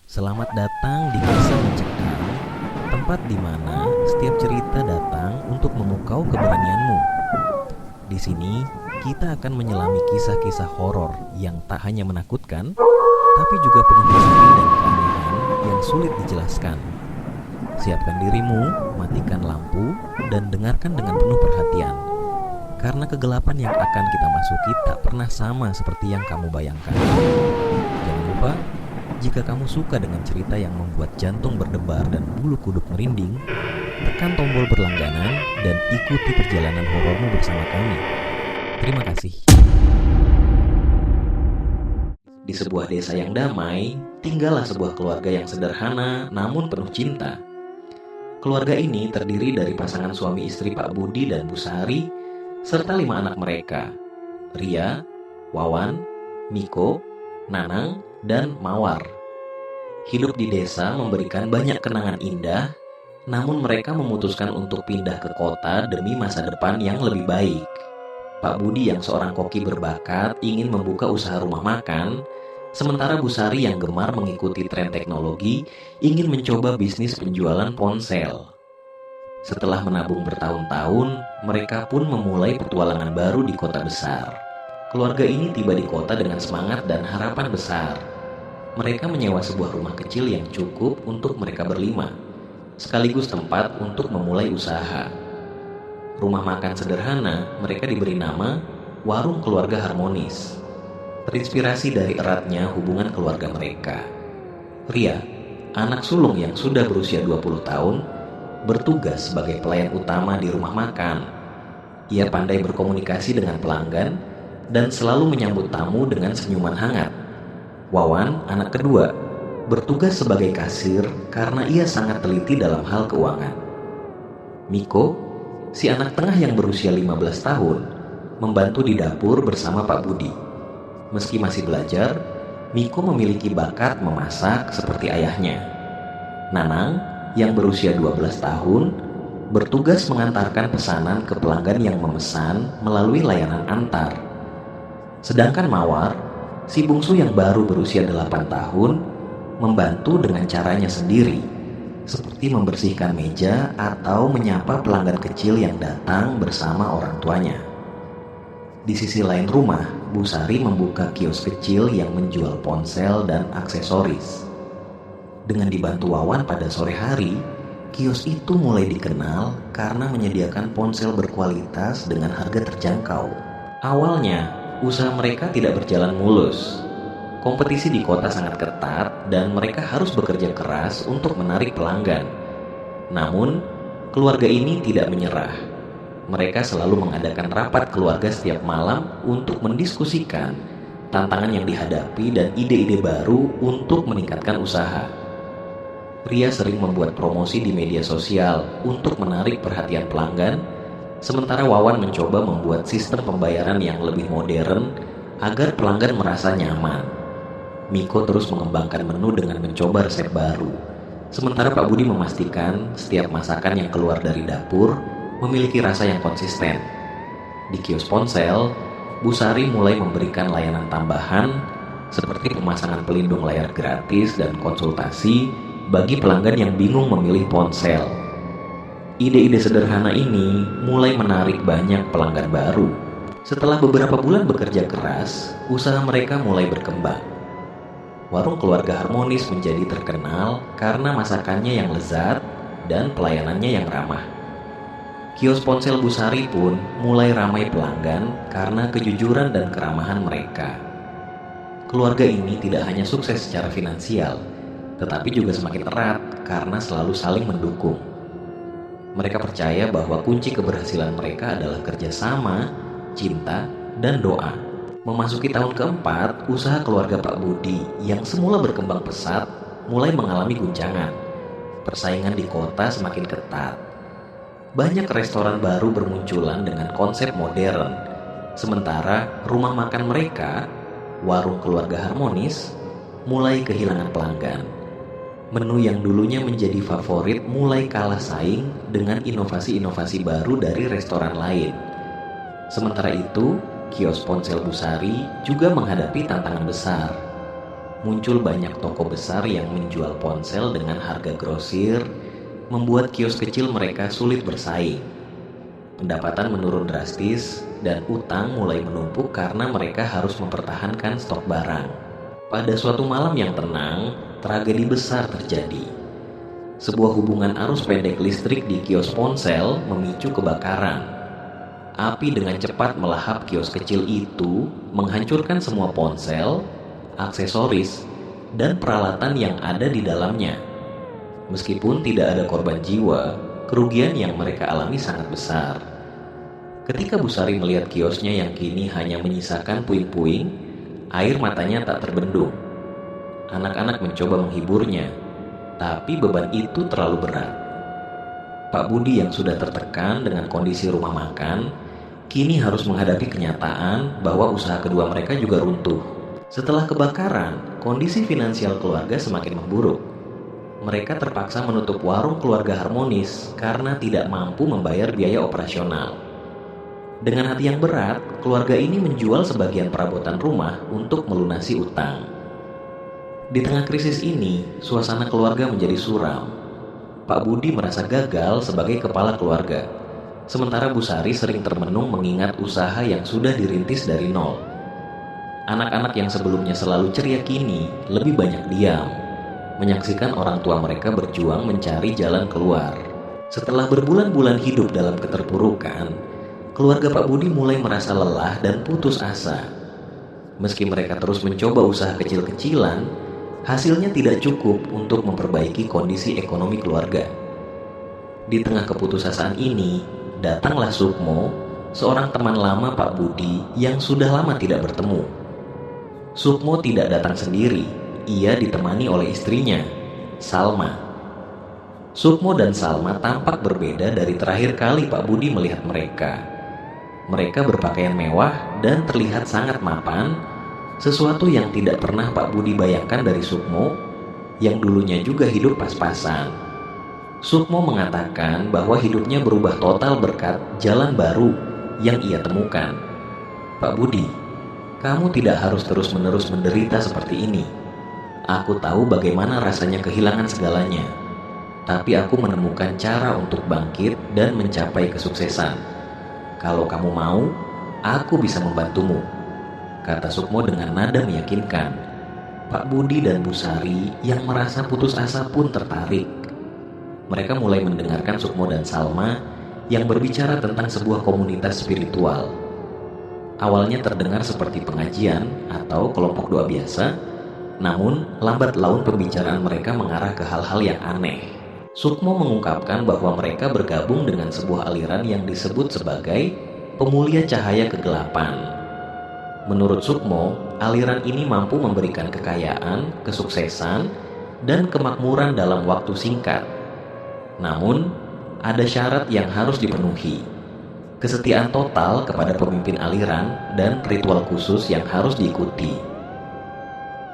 Selamat datang di Kisah Mencekam, tempat di mana setiap cerita datang untuk memukau keberanianmu. Di sini, kita akan menyelami kisah-kisah horor yang tak hanya menakutkan, tapi juga penuh misteri dan keanehan yang sulit dijelaskan. Siapkan dirimu, matikan lampu, dan dengarkan dengan penuh perhatian. Karena kegelapan yang akan kita masuki tak pernah sama seperti yang kamu bayangkan. Jangan lupa, jika kamu suka dengan cerita yang membuat jantung berdebar dan bulu kuduk merinding, tekan tombol berlangganan dan ikuti perjalanan horormu bersama kami. Terima kasih. Di sebuah desa yang damai, tinggallah sebuah keluarga yang sederhana namun penuh cinta. Keluarga ini terdiri dari pasangan suami istri Pak Budi dan Bu Sari, serta 5 anak mereka, Ria, Wawan, Miko, Nanang, dan Mawar. Hidup di desa memberikan banyak kenangan indah, namun mereka memutuskan untuk pindah ke kota demi masa depan yang lebih baik. Pak Budi yang seorang koki berbakat ingin membuka usaha rumah makan, sementara Bu Sari yang gemar mengikuti tren teknologi ingin mencoba bisnis penjualan ponsel. Setelah menabung bertahun-tahun, mereka pun memulai petualangan baru di kota besar. Keluarga ini tiba di kota dengan semangat dan harapan besar. Mereka menyewa sebuah rumah kecil yang cukup untuk mereka berlima, sekaligus tempat untuk memulai usaha. Rumah makan sederhana mereka diberi nama Warung Keluarga Harmonis, terinspirasi dari eratnya hubungan keluarga mereka. Ria, anak sulung yang sudah berusia 20 tahun, bertugas sebagai pelayan utama di rumah makan. Ia pandai berkomunikasi dengan pelanggan dan selalu menyambut tamu dengan senyuman hangat. Wawan, anak kedua, bertugas sebagai kasir karena ia sangat teliti dalam hal keuangan. Miko, si anak tengah yang berusia 15 tahun, membantu di dapur bersama Pak Budi. Meski masih belajar, Miko memiliki bakat memasak seperti ayahnya. Nanang, yang berusia 12 tahun, bertugas mengantarkan pesanan ke pelanggan yang memesan melalui layanan antar. Sedangkan Mawar, si bungsu yang baru berusia 8 tahun, membantu dengan caranya sendiri, seperti membersihkan meja atau menyapa pelanggan kecil yang datang bersama orang tuanya. Di sisi lain rumah, Bu Sari membuka kios kecil yang menjual ponsel dan aksesoris. Dengan dibantu Wawan pada sore hari, kios itu mulai dikenal karena menyediakan ponsel berkualitas dengan harga terjangkau. Awalnya, usaha mereka tidak berjalan mulus. Kompetisi di kota sangat ketat dan mereka harus bekerja keras untuk menarik pelanggan. Namun, keluarga ini tidak menyerah. Mereka selalu mengadakan rapat keluarga setiap malam untuk mendiskusikan tantangan yang dihadapi dan ide-ide baru untuk meningkatkan usaha. Ria sering membuat promosi di media sosial untuk menarik perhatian pelanggan, sementara Wawan mencoba membuat sistem pembayaran yang lebih modern agar pelanggan merasa nyaman. Miko terus mengembangkan menu dengan mencoba resep baru, sementara Pak Budi memastikan setiap masakan yang keluar dari dapur memiliki rasa yang konsisten. Di kios ponsel, Bu Sari mulai memberikan layanan tambahan seperti pemasangan pelindung layar gratis dan konsultasi bagi pelanggan yang bingung memilih ponsel. Ide-ide sederhana ini mulai menarik banyak pelanggan baru. Setelah beberapa bulan bekerja keras, usaha mereka mulai berkembang. Warung Keluarga Harmonis menjadi terkenal karena masakannya yang lezat dan pelayanannya yang ramah. Kios ponsel Bu Sari pun mulai ramai pelanggan karena kejujuran dan keramahan mereka. Keluarga ini tidak hanya sukses secara finansial, tetapi juga semakin erat karena selalu saling mendukung. Mereka percaya bahwa kunci keberhasilan mereka adalah kerjasama, cinta, dan doa. Memasuki tahun keempat, usaha keluarga Pak Budi yang semula berkembang pesat mulai mengalami guncangan. Persaingan di kota semakin ketat. Banyak restoran baru bermunculan dengan konsep modern, sementara rumah makan mereka, Warung Keluarga Harmonis, mulai kehilangan pelanggan. Menu yang dulunya menjadi favorit mulai kalah saing dengan inovasi-inovasi baru dari restoran lain. Sementara itu, kios ponsel Bu Sari juga menghadapi tantangan besar. Muncul banyak toko besar yang menjual ponsel dengan harga grosir, membuat kios kecil mereka sulit bersaing. Pendapatan menurun drastis dan utang mulai menumpuk karena mereka harus mempertahankan stok barang. Pada suatu malam yang tenang, tragedi besar terjadi. Sebuah hubungan arus pendek listrik di kios ponsel memicu kebakaran. Api dengan cepat melahap kios kecil itu, menghancurkan semua ponsel, aksesoris, dan peralatan yang ada di dalamnya. Meskipun tidak ada korban jiwa, kerugian yang mereka alami sangat besar. Ketika Bu Sari melihat kiosnya yang kini hanya menyisakan puing-puing, air matanya tak terbendung. Anak-anak mencoba menghiburnya, tapi beban itu terlalu berat. Pak Budi yang sudah tertekan dengan kondisi rumah makan, kini harus menghadapi kenyataan bahwa usaha kedua mereka juga runtuh. Setelah kebakaran, kondisi finansial keluarga semakin memburuk. Mereka terpaksa menutup warung keluarga harmonis karena tidak mampu membayar biaya operasional. Dengan hati yang berat, keluarga ini menjual sebagian perabotan rumah untuk melunasi utang. Di tengah krisis ini, suasana keluarga menjadi suram. Pak Budi merasa gagal sebagai kepala keluarga. Sementara Bu Sari sering termenung mengingat usaha yang sudah dirintis dari nol. Anak-anak yang sebelumnya selalu ceria kini lebih banyak diam, menyaksikan orang tua mereka berjuang mencari jalan keluar. Setelah berbulan-bulan hidup dalam keterpurukan, keluarga Pak Budi mulai merasa lelah dan putus asa. Meski mereka terus mencoba usaha kecil-kecilan, hasilnya tidak cukup untuk memperbaiki kondisi ekonomi keluarga. Di tengah keputusasaan ini, datanglah Sukmo, seorang teman lama Pak Budi yang sudah lama tidak bertemu. Sukmo tidak datang sendiri, ia ditemani oleh istrinya, Salma. Sukmo dan Salma tampak berbeda dari terakhir kali Pak Budi melihat mereka. Mereka berpakaian mewah dan terlihat sangat mapan, sesuatu yang tidak pernah Pak Budi bayangkan dari Sukmo, yang dulunya juga hidup pas-pasan. Sukmo mengatakan bahwa hidupnya berubah total berkat jalan baru yang ia temukan. Pak Budi, kamu tidak harus terus-menerus menderita seperti ini. Aku tahu bagaimana rasanya kehilangan segalanya, tapi aku menemukan cara untuk bangkit dan mencapai kesuksesan. Kalau kamu mau, aku bisa membantumu, kata Sukmo dengan nada meyakinkan. Pak Budi dan Bu Sari yang merasa putus asa pun tertarik. Mereka mulai mendengarkan Sukmo dan Salma yang berbicara tentang sebuah komunitas spiritual. Awalnya terdengar seperti pengajian atau kelompok doa biasa, namun lambat laun pembicaraan mereka mengarah ke hal-hal yang aneh. Sukmo mengungkapkan bahwa mereka bergabung dengan sebuah aliran yang disebut sebagai pemulia cahaya kegelapan. Menurut Sukmo, aliran ini mampu memberikan kekayaan, kesuksesan, dan kemakmuran dalam waktu singkat. Namun, ada syarat yang harus dipenuhi. Kesetiaan total kepada pemimpin aliran dan ritual khusus yang harus diikuti.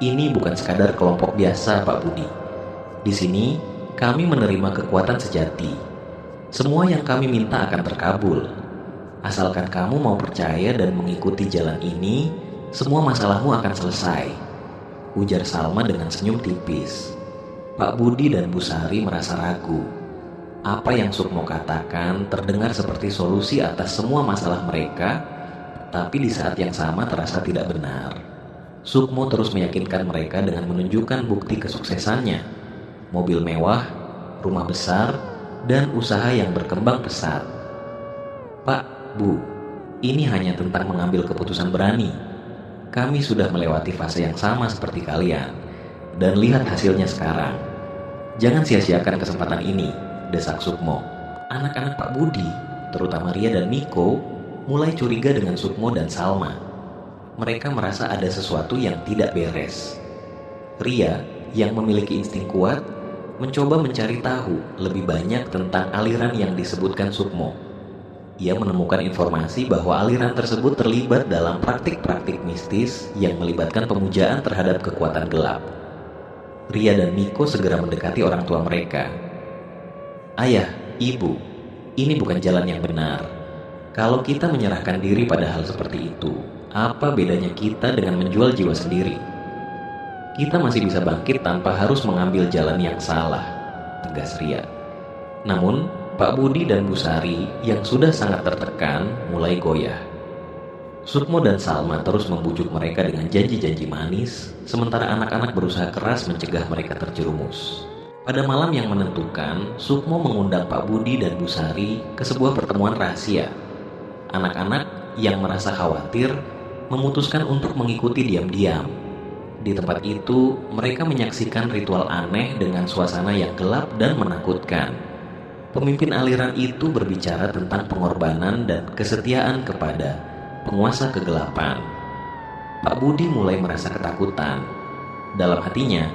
Ini bukan sekadar kelompok biasa, Pak Budi. Di sini, kami menerima kekuatan sejati. Semua yang kami minta akan terkabul. Asalkan kamu mau percaya dan mengikuti jalan ini, semua masalahmu akan selesai, ujar Salma dengan senyum tipis. Pak Budi dan Bu Sari merasa ragu. Apa yang Sukmo katakan terdengar seperti solusi atas semua masalah mereka, tapi di saat yang sama terasa tidak benar. Sukmo terus meyakinkan mereka dengan menunjukkan bukti kesuksesannya. Mobil mewah, rumah besar, dan usaha yang berkembang pesat. Pak, Bu, ini hanya tentang mengambil keputusan berani. Kami sudah melewati fase yang sama seperti kalian, dan lihat hasilnya sekarang. Jangan sia-siakan kesempatan ini, desak Sukmo. Anak-anak Pak Budi, terutama Ria dan Miko, mulai curiga dengan Sukmo dan Salma. Mereka merasa ada sesuatu yang tidak beres. Ria, yang memiliki insting kuat, mencoba mencari tahu lebih banyak tentang aliran yang disebutkan Sukmo. Ia menemukan informasi bahwa aliran tersebut terlibat dalam praktik-praktik mistis yang melibatkan pemujaan terhadap kekuatan gelap. Ria dan Miko segera mendekati orang tua mereka. Ayah, ibu, ini bukan jalan yang benar. Kalau kita menyerahkan diri pada hal seperti itu, apa bedanya kita dengan menjual jiwa sendiri? Kita masih bisa bangkit tanpa harus mengambil jalan yang salah, tegas Ria. Namun, Pak Budi dan Bu Sari yang sudah sangat tertekan mulai goyah. Sukmo dan Salma terus membujuk mereka dengan janji-janji manis, sementara anak-anak berusaha keras mencegah mereka terjerumus. Pada malam yang menentukan, Sukmo mengundang Pak Budi dan Bu Sari ke sebuah pertemuan rahasia. Anak-anak yang merasa khawatir memutuskan untuk mengikuti diam-diam. Di tempat itu, mereka menyaksikan ritual aneh dengan suasana yang gelap dan menakutkan. Pemimpin aliran itu berbicara tentang pengorbanan dan kesetiaan kepada penguasa kegelapan. Pak Budi mulai merasa ketakutan. Dalam hatinya,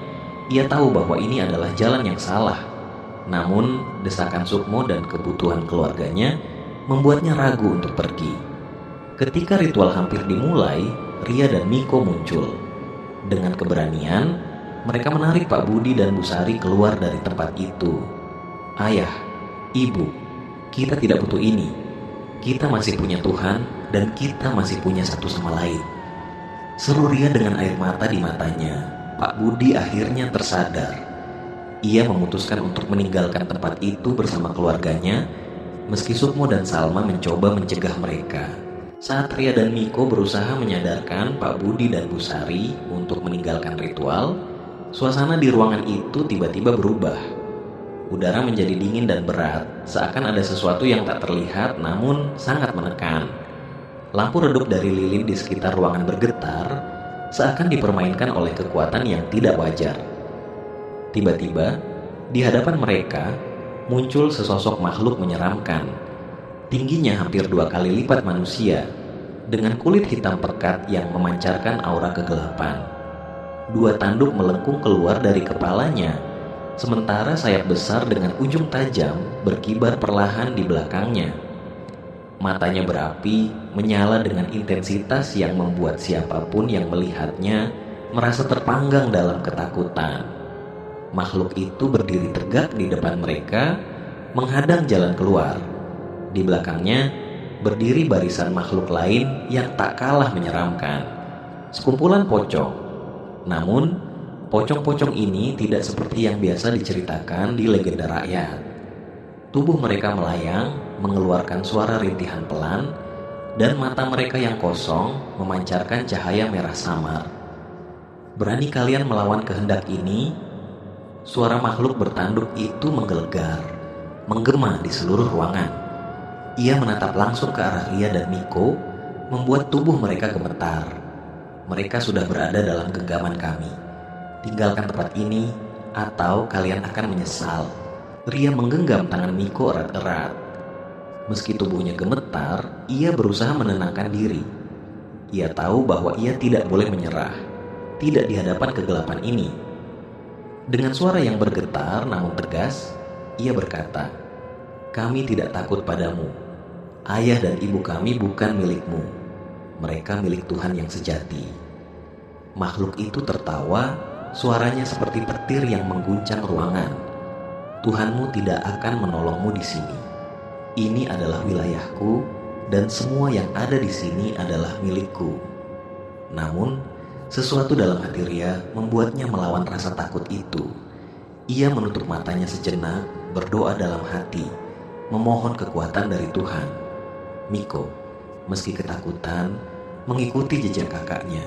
ia tahu bahwa ini adalah jalan yang salah. Namun, desakan Sukmo dan kebutuhan keluarganya membuatnya ragu untuk pergi. Ketika ritual hampir dimulai, Ria dan Miko muncul. Dengan keberanian, mereka menarik Pak Budi dan Bu Sari keluar dari tempat itu. Ayah, Ibu, kita tidak butuh ini. Kita masih punya Tuhan dan kita masih punya satu sama lain. Seru Ria dengan air mata di matanya. Pak Budi akhirnya tersadar. Ia memutuskan untuk meninggalkan tempat itu bersama keluarganya, meski Sukmo dan Salma mencoba mencegah mereka. Saat Ria dan Miko berusaha menyadarkan Pak Budi dan Bu Sari untuk meninggalkan ritual, suasana di ruangan itu tiba-tiba berubah. Udara menjadi dingin dan berat, seakan ada sesuatu yang tak terlihat namun sangat menekan. Lampu redup dari lilin di sekitar ruangan bergetar, seakan dipermainkan oleh kekuatan yang tidak wajar. Tiba-tiba, di hadapan mereka, muncul sesosok makhluk menyeramkan. Tingginya hampir 2 kali lipat manusia, dengan kulit hitam pekat yang memancarkan aura kegelapan. 2 tanduk melengkung keluar dari kepalanya, sementara sayap besar dengan ujung tajam berkibar perlahan di belakangnya. Matanya berapi, menyala dengan intensitas yang membuat siapapun yang melihatnya merasa terpanggang dalam ketakutan. Makhluk itu berdiri tegak di depan mereka, menghadang jalan keluar. Di belakangnya berdiri barisan makhluk lain yang tak kalah menyeramkan. Sekumpulan pocong. Namun, pocong-pocong ini tidak seperti yang biasa diceritakan di legenda rakyat. Tubuh mereka melayang, mengeluarkan suara rintihan pelan, dan mata mereka yang kosong memancarkan cahaya merah samar. Berani kalian melawan kehendak ini? Suara makhluk bertanduk itu menggelegar, menggema di seluruh ruangan. Ia menatap langsung ke arah Ria dan Miko, membuat tubuh mereka gemetar. Mereka sudah berada dalam genggaman kami. Tinggalkan tempat ini, atau kalian akan menyesal. Ria menggenggam tangan Miko erat-erat. Meski tubuhnya gemetar, ia berusaha menenangkan diri. Ia tahu bahwa ia tidak boleh menyerah, tidak di hadapan kegelapan ini. Dengan suara yang bergetar namun tegas, ia berkata, "Kami tidak takut padamu. Ayah dan ibu kami bukan milikmu. Mereka milik Tuhan yang sejati." Makhluk itu tertawa, suaranya seperti petir yang mengguncang ruangan. "Tuhanmu tidak akan menolongmu di sini. Ini adalah wilayahku dan semua yang ada di sini adalah milikku." Namun, sesuatu dalam hati Ria membuatnya melawan rasa takut itu. Ia menutup matanya sejenak, berdoa dalam hati, memohon kekuatan dari Tuhan. Miko, meski ketakutan, mengikuti jejak kakaknya.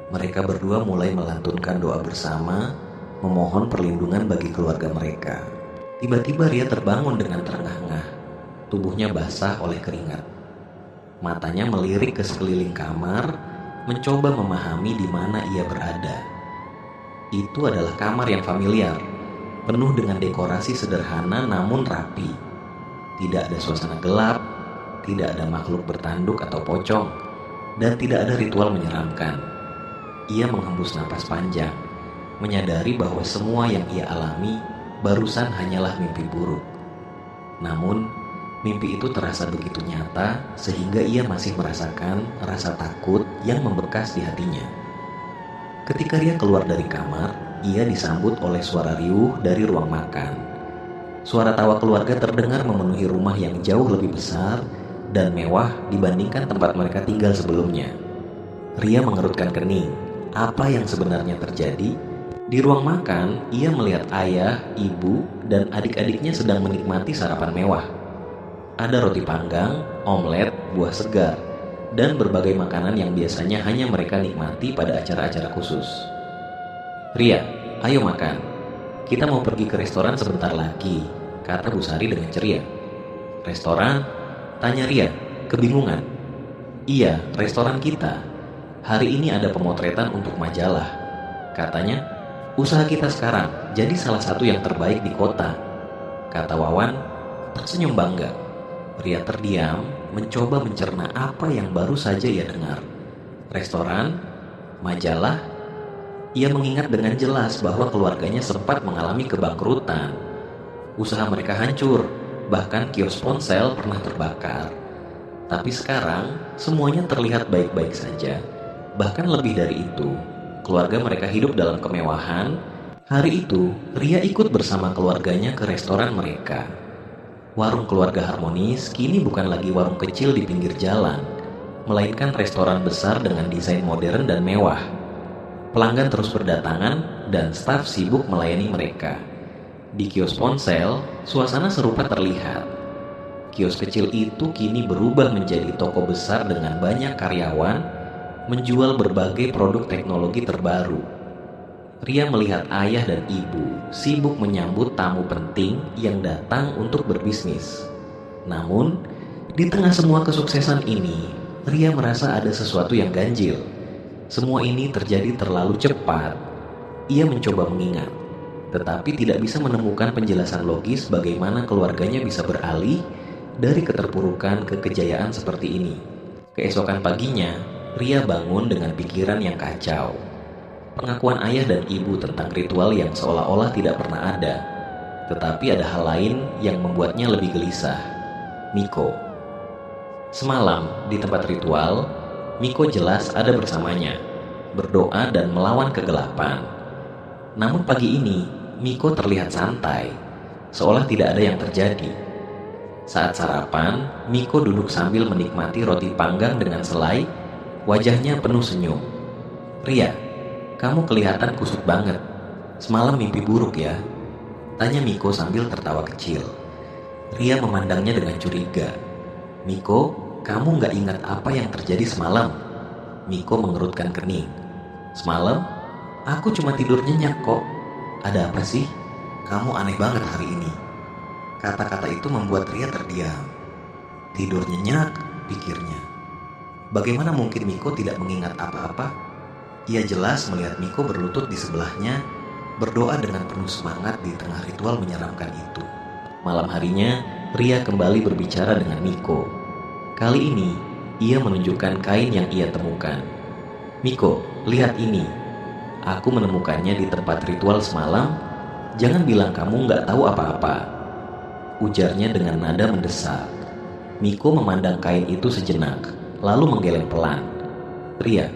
Mereka berdua mulai melantunkan doa bersama, memohon perlindungan bagi keluarga mereka. Tiba-tiba Ria terbangun dengan terengah-engah. Tubuhnya basah oleh keringat. Matanya melirik ke sekeliling kamar, mencoba memahami di mana ia berada. Itu adalah kamar yang familiar, penuh dengan dekorasi sederhana namun rapi. Tidak ada suasana gelap, tidak ada makhluk bertanduk atau pocong, dan tidak ada ritual menyeramkan. Ia menghembus napas panjang, menyadari bahwa semua yang ia alami barusan hanyalah mimpi buruk. Namun, mimpi itu terasa begitu nyata sehingga ia masih merasakan rasa takut yang membekas di hatinya. Ketika Ria keluar dari kamar, ia disambut oleh suara riuh dari ruang makan. Suara tawa keluarga terdengar memenuhi rumah yang jauh lebih besar dan mewah dibandingkan tempat mereka tinggal sebelumnya. Ria mengerutkan kening. apa yang sebenarnya terjadi. Di ruang makan, ia melihat ayah, ibu, dan adik-adiknya sedang menikmati sarapan mewah. Ada roti panggang, omelet, buah segar, dan berbagai makanan yang biasanya hanya mereka nikmati pada acara-acara khusus. "Ria, ayo makan. Kita mau pergi ke restoran sebentar lagi," kata Bu Sari dengan ceria. "Restoran?" tanya Ria, kebingungan. "Iya, restoran kita. Hari ini ada pemotretan untuk majalah. Katanya, usaha kita sekarang jadi salah satu yang terbaik di kota," kata Wawan tersenyum bangga. Ria terdiam, mencoba mencerna apa yang baru saja ia dengar. Restoran, majalah. Ia mengingat dengan jelas bahwa keluarganya sempat mengalami kebangkrutan. Usaha mereka hancur, bahkan kios ponsel pernah terbakar. Tapi sekarang, semuanya terlihat baik-baik saja. Bahkan lebih dari itu, keluarga mereka hidup dalam kemewahan. Hari itu, Ria ikut bersama keluarganya ke restoran mereka. Warung keluarga harmonis kini bukan lagi warung kecil di pinggir jalan, melainkan restoran besar dengan desain modern dan mewah. Pelanggan terus berdatangan dan staf sibuk melayani mereka. Di kios ponsel, suasana serupa terlihat. Kios kecil itu kini berubah menjadi toko besar dengan banyak karyawan, menjual berbagai produk teknologi terbaru. Ria melihat ayah dan ibu sibuk menyambut tamu penting yang datang untuk berbisnis. Namun, di tengah semua kesuksesan ini, Ria merasa ada sesuatu yang ganjil. Semua ini terjadi terlalu cepat. Ia mencoba mengingat, tetapi tidak bisa menemukan penjelasan logis bagaimana keluarganya bisa beralih dari keterpurukan ke kejayaan seperti ini. Keesokan paginya, Ria bangun dengan pikiran yang kacau. Pengakuan ayah dan ibu tentang ritual yang seolah-olah tidak pernah ada. Tetapi ada hal lain yang membuatnya lebih gelisah. Miko. Semalam di tempat ritual, Miko jelas ada bersamanya, berdoa dan melawan kegelapan. Namun pagi ini, Miko terlihat santai, seolah tidak ada yang terjadi. Saat sarapan, Miko duduk sambil menikmati roti panggang dengan selai, wajahnya penuh senyum. "Ria, kamu kelihatan kusut banget. Semalam mimpi buruk ya?" tanya Miko sambil tertawa kecil. Ria memandangnya dengan curiga. "Miko, kamu gak ingat apa yang terjadi semalam?" Miko mengerutkan kening. "Semalam, aku cuma tidur nyenyak kok." "Ada apa sih? Kamu aneh banget hari ini." Kata-kata itu membuat Ria terdiam. Tidur nyenyak, pikirnya. Bagaimana mungkin Miko tidak mengingat apa-apa? Ia jelas melihat Miko berlutut di sebelahnya, berdoa dengan penuh semangat di tengah ritual menyeramkan itu. Malam harinya, Ria kembali berbicara dengan Miko. Kali ini, ia menunjukkan kain yang ia temukan. "Miko, lihat ini. Aku menemukannya di tempat ritual semalam. Jangan bilang kamu gak tahu apa-apa," ujarnya dengan nada mendesak. Miko memandang kain itu sejenak, lalu menggeleng pelan. "Ria,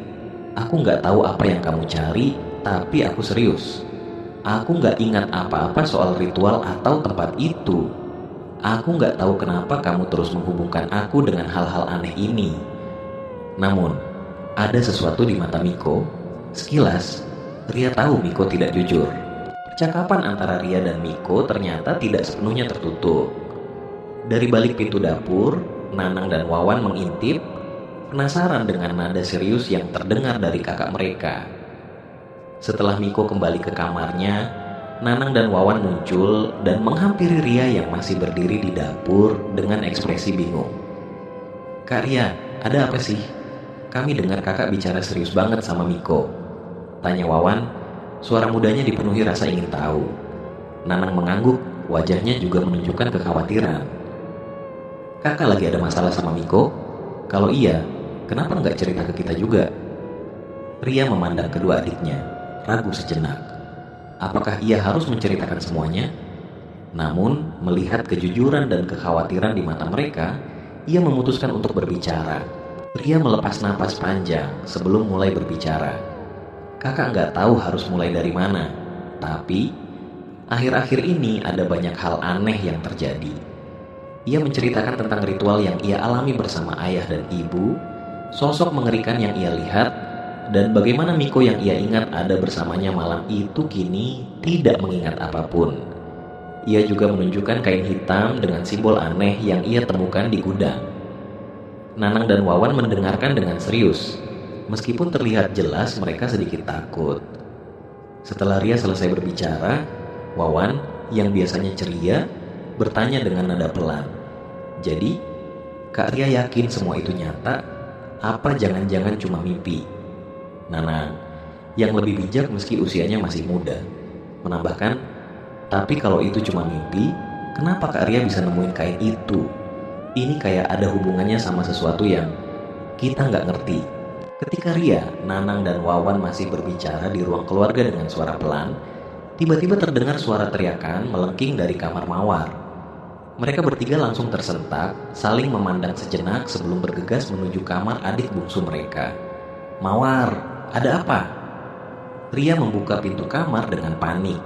aku gak tahu apa yang kamu cari, tapi aku serius. Aku gak ingat apa-apa soal ritual atau tempat itu. Aku gak tahu kenapa kamu terus menghubungkan aku dengan hal-hal aneh ini." Namun, ada sesuatu di mata Miko. Sekilas, Ria tahu Miko tidak jujur. Percakapan antara Ria dan Miko ternyata tidak sepenuhnya tertutup. Dari balik pintu dapur, Nanang dan Wawan mengintip, penasaran dengan nada serius yang terdengar dari kakak mereka. Setelah Miko kembali ke kamarnya, Nanang dan Wawan muncul dan menghampiri Ria yang masih berdiri di dapur dengan ekspresi bingung. "Kak Ria, ada apa sih? Kami dengar kakak bicara serius banget sama Miko," tanya Wawan. Suara mudanya dipenuhi rasa ingin tahu. Nanang mengangguk, wajahnya juga menunjukkan kekhawatiran. "Kakak lagi ada masalah sama Miko? Kalau iya, kenapa nggak cerita ke kita juga?" Ria memandang kedua adiknya, ragu sejenak. Apakah ia harus menceritakan semuanya? Namun, melihat kejujuran dan kekhawatiran di mata mereka, ia memutuskan untuk berbicara. Ria melepas napas panjang sebelum mulai berbicara. "Kakak nggak tahu harus mulai dari mana, tapi akhir-akhir ini ada banyak hal aneh yang terjadi." Ia menceritakan tentang ritual yang ia alami bersama ayah dan ibu, sosok mengerikan yang ia lihat, dan bagaimana Miko yang ia ingat ada bersamanya malam itu kini tidak mengingat apapun. Ia juga menunjukkan kain hitam dengan simbol aneh yang ia temukan di gudang. Nanang dan Wawan mendengarkan dengan serius, meskipun terlihat jelas mereka sedikit takut. Setelah Ria selesai berbicara, Wawan yang biasanya ceria bertanya dengan nada pelan, "Jadi, Kak Ria yakin semua itu nyata? Apa jangan-jangan cuma mimpi?" Nanang, yang lebih bijak meski usianya masih muda, menambahkan, "Tapi kalau itu cuma mimpi, kenapa Kak Ria bisa nemuin kain itu? Ini kayak ada hubungannya sama sesuatu yang kita nggak ngerti." Ketika Ria, Nanang, dan Wawan masih berbicara di ruang keluarga dengan suara pelan, tiba-tiba terdengar suara teriakan melengking dari kamar Mawar. Mereka bertiga langsung tersentak, saling memandang sejenak sebelum bergegas menuju kamar adik bungsu mereka. "Mawar, ada apa?" Ria membuka pintu kamar dengan panik.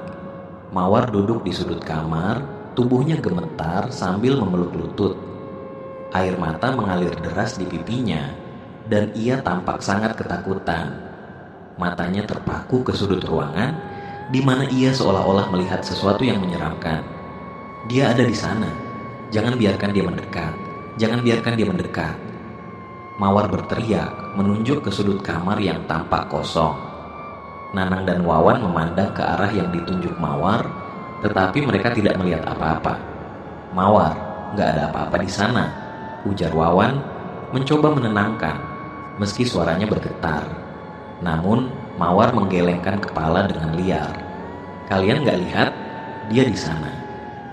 Mawar duduk di sudut kamar, tubuhnya gemetar sambil memeluk lutut. Air mata mengalir deras di pipinya, dan ia tampak sangat ketakutan. Matanya terpaku ke sudut ruangan, di mana ia seolah-olah melihat sesuatu yang menyeramkan. "Dia ada di sana. Jangan biarkan dia mendekat. Jangan biarkan dia mendekat." Mawar berteriak, menunjuk ke sudut kamar yang tampak kosong. Nanang dan Wawan memandang ke arah yang ditunjuk Mawar, tetapi mereka tidak melihat apa-apa. "Mawar, gak ada apa-apa di sana," ujar Wawan, mencoba menenangkan, meski suaranya bergetar. Namun, Mawar menggelengkan kepala dengan liar. "Kalian gak lihat? Dia di sana.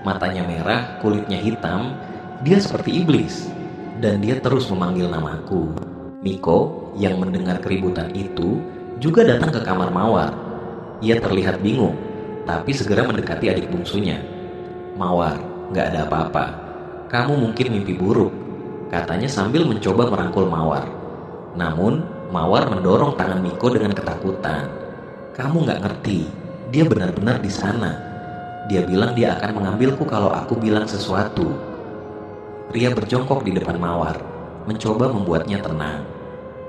Matanya merah, kulitnya hitam, dia seperti iblis. Dan dia terus memanggil namaku." Miko yang mendengar keributan itu juga datang ke kamar Mawar. Ia terlihat bingung, tapi segera mendekati adik bungsunya. "Mawar, gak ada apa-apa. Kamu mungkin mimpi buruk," katanya sambil mencoba merangkul Mawar. Namun, Mawar mendorong tangan Miko dengan ketakutan. "Kamu gak ngerti, dia benar-benar di sana. Dia bilang dia akan mengambilku kalau aku bilang sesuatu." Ria berjongkok di depan Mawar, mencoba membuatnya tenang.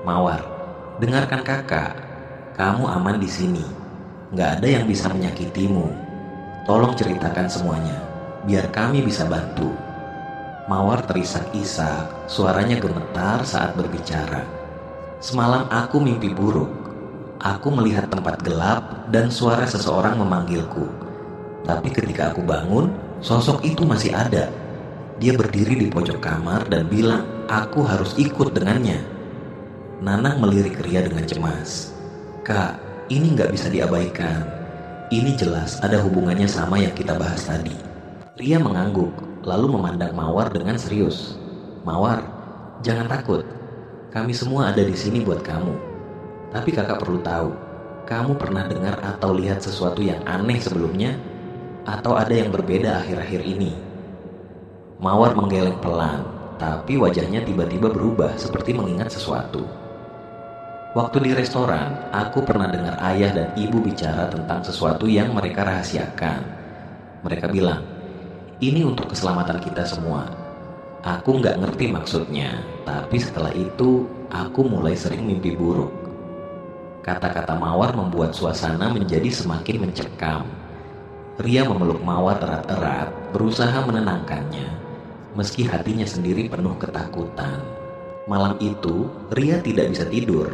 "Mawar, dengarkan kakak. Kamu aman di sini. Gak ada yang bisa menyakitimu. Tolong ceritakan semuanya, biar kami bisa bantu." Mawar terisak-isak, suaranya gemetar saat berbicara. "Semalam aku mimpi buruk. Aku melihat tempat gelap dan suara seseorang memanggilku. Tapi ketika aku bangun, sosok itu masih ada. Dia berdiri di pojok kamar dan bilang aku harus ikut dengannya." Nanang melirik Ria dengan cemas. "Kak, ini gak bisa diabaikan. Ini jelas ada hubungannya sama yang kita bahas tadi." Ria mengangguk, lalu memandang Mawar dengan serius. "Mawar, jangan takut. Kami semua ada di sini buat kamu. Tapi kakak perlu tahu, kamu pernah dengar atau lihat sesuatu yang aneh sebelumnya? Atau ada yang berbeda akhir-akhir ini?" Mawar menggeleng pelan, tapi wajahnya tiba-tiba berubah seperti mengingat sesuatu. "Waktu di restoran, aku pernah dengar ayah dan ibu bicara tentang sesuatu yang mereka rahasiakan. Mereka bilang, ini untuk keselamatan kita semua. Aku nggak ngerti maksudnya, tapi setelah itu aku mulai sering mimpi buruk." Kata-kata Mawar membuat suasana menjadi semakin mencekam. Ria memeluk Mawar erat-erat, berusaha menenangkannya, meski hatinya sendiri penuh ketakutan. Malam itu, Ria tidak bisa tidur.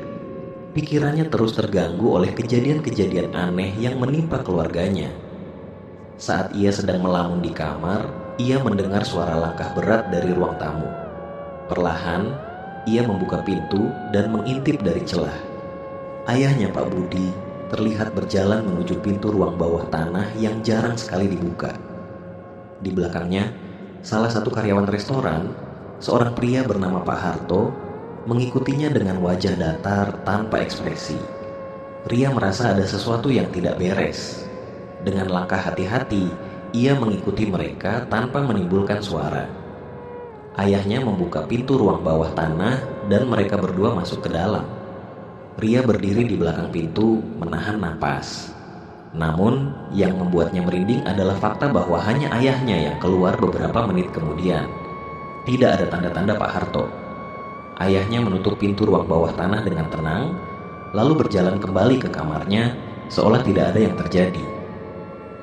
Pikirannya terus terganggu oleh kejadian-kejadian aneh yang menimpa keluarganya. Saat ia sedang melamun di kamar, ia mendengar suara langkah berat dari ruang tamu. Perlahan, ia membuka pintu dan mengintip dari celah. Ayahnya, Pak Budi, terlihat berjalan menuju pintu ruang bawah tanah yang jarang sekali dibuka. Di belakangnya, salah satu karyawan restoran, seorang pria bernama Pak Harto, mengikutinya dengan wajah datar tanpa ekspresi. Ria merasa ada sesuatu yang tidak beres. Dengan langkah hati-hati, ia mengikuti mereka tanpa menimbulkan suara. Ayahnya membuka pintu ruang bawah tanah dan mereka berdua masuk ke dalam. Ria berdiri di belakang pintu, menahan napas. Namun, yang membuatnya merinding adalah fakta bahwa hanya ayahnya yang keluar beberapa menit kemudian. Tidak ada tanda-tanda Pak Harto. Ayahnya menutup pintu ruang bawah tanah dengan tenang, lalu berjalan kembali ke kamarnya seolah tidak ada yang terjadi.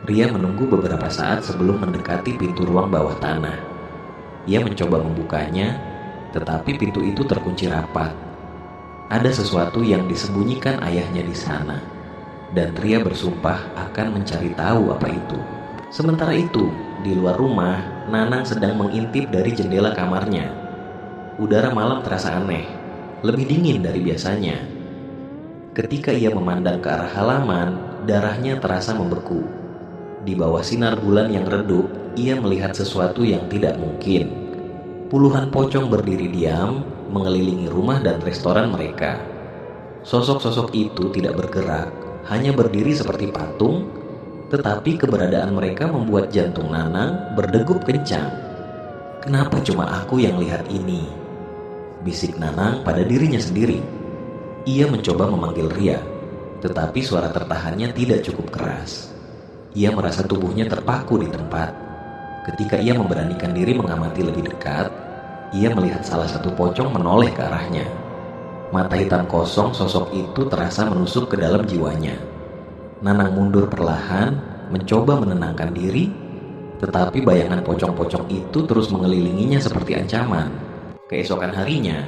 Ria menunggu beberapa saat sebelum mendekati pintu ruang bawah tanah. Ia mencoba membukanya, tetapi pintu itu terkunci rapat. Ada sesuatu yang disembunyikan ayahnya di sana, dan Ria bersumpah akan mencari tahu apa itu. Sementara itu, di luar rumah, Nanang sedang mengintip dari jendela kamarnya. Udara malam terasa aneh, lebih dingin dari biasanya. Ketika ia memandang ke arah halaman, darahnya terasa membeku. Di bawah sinar bulan yang redup, ia melihat sesuatu yang tidak mungkin. Puluhan pocong berdiri diam, mengelilingi rumah dan restoran mereka. Sosok-sosok itu tidak bergerak, hanya berdiri seperti patung, tetapi keberadaan mereka membuat jantung Nanang berdegup kencang. "Kenapa cuma aku yang lihat ini?" bisik Nanang pada dirinya sendiri. Ia mencoba memanggil Ria, tetapi suara tertahannya tidak cukup keras. Ia merasa tubuhnya terpaku di tempat. Ketika ia memberanikan diri mengamati lebih dekat, ia melihat salah satu pocong menoleh ke arahnya. Mata hitam kosong sosok itu terasa menusuk ke dalam jiwanya. Nanang mundur perlahan, mencoba menenangkan diri, tetapi bayangan pocong-pocong itu terus mengelilinginya seperti ancaman. Keesokan harinya,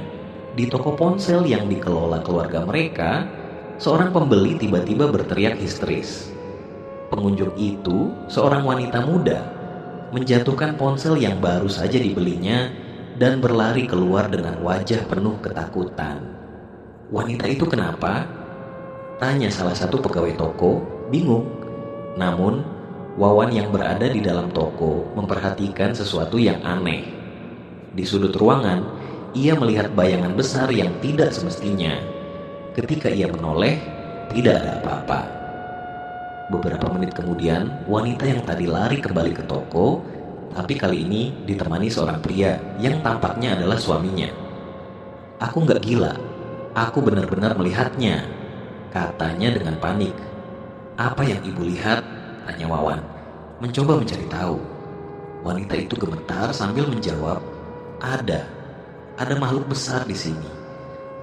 di toko ponsel yang dikelola keluarga mereka, seorang pembeli tiba-tiba berteriak histeris. Pengunjung itu, seorang wanita muda, menjatuhkan ponsel yang baru saja dibelinya dan berlari keluar dengan wajah penuh ketakutan. "Wanita itu kenapa?" tanya salah satu pegawai toko, bingung. Namun, Wawan yang berada di dalam toko memperhatikan sesuatu yang aneh. Di sudut ruangan, ia melihat bayangan besar yang tidak semestinya. Ketika ia menoleh, tidak ada apa-apa. Beberapa menit kemudian, wanita yang tadi lari kembali ke toko, tapi kali ini ditemani seorang pria yang tampaknya adalah suaminya. "Aku nggak gila, aku benar-benar melihatnya," katanya dengan panik. "Apa yang ibu lihat?" tanya Wawan, mencoba mencari tahu. Wanita itu gemetar sambil menjawab, Ada makhluk besar di sini.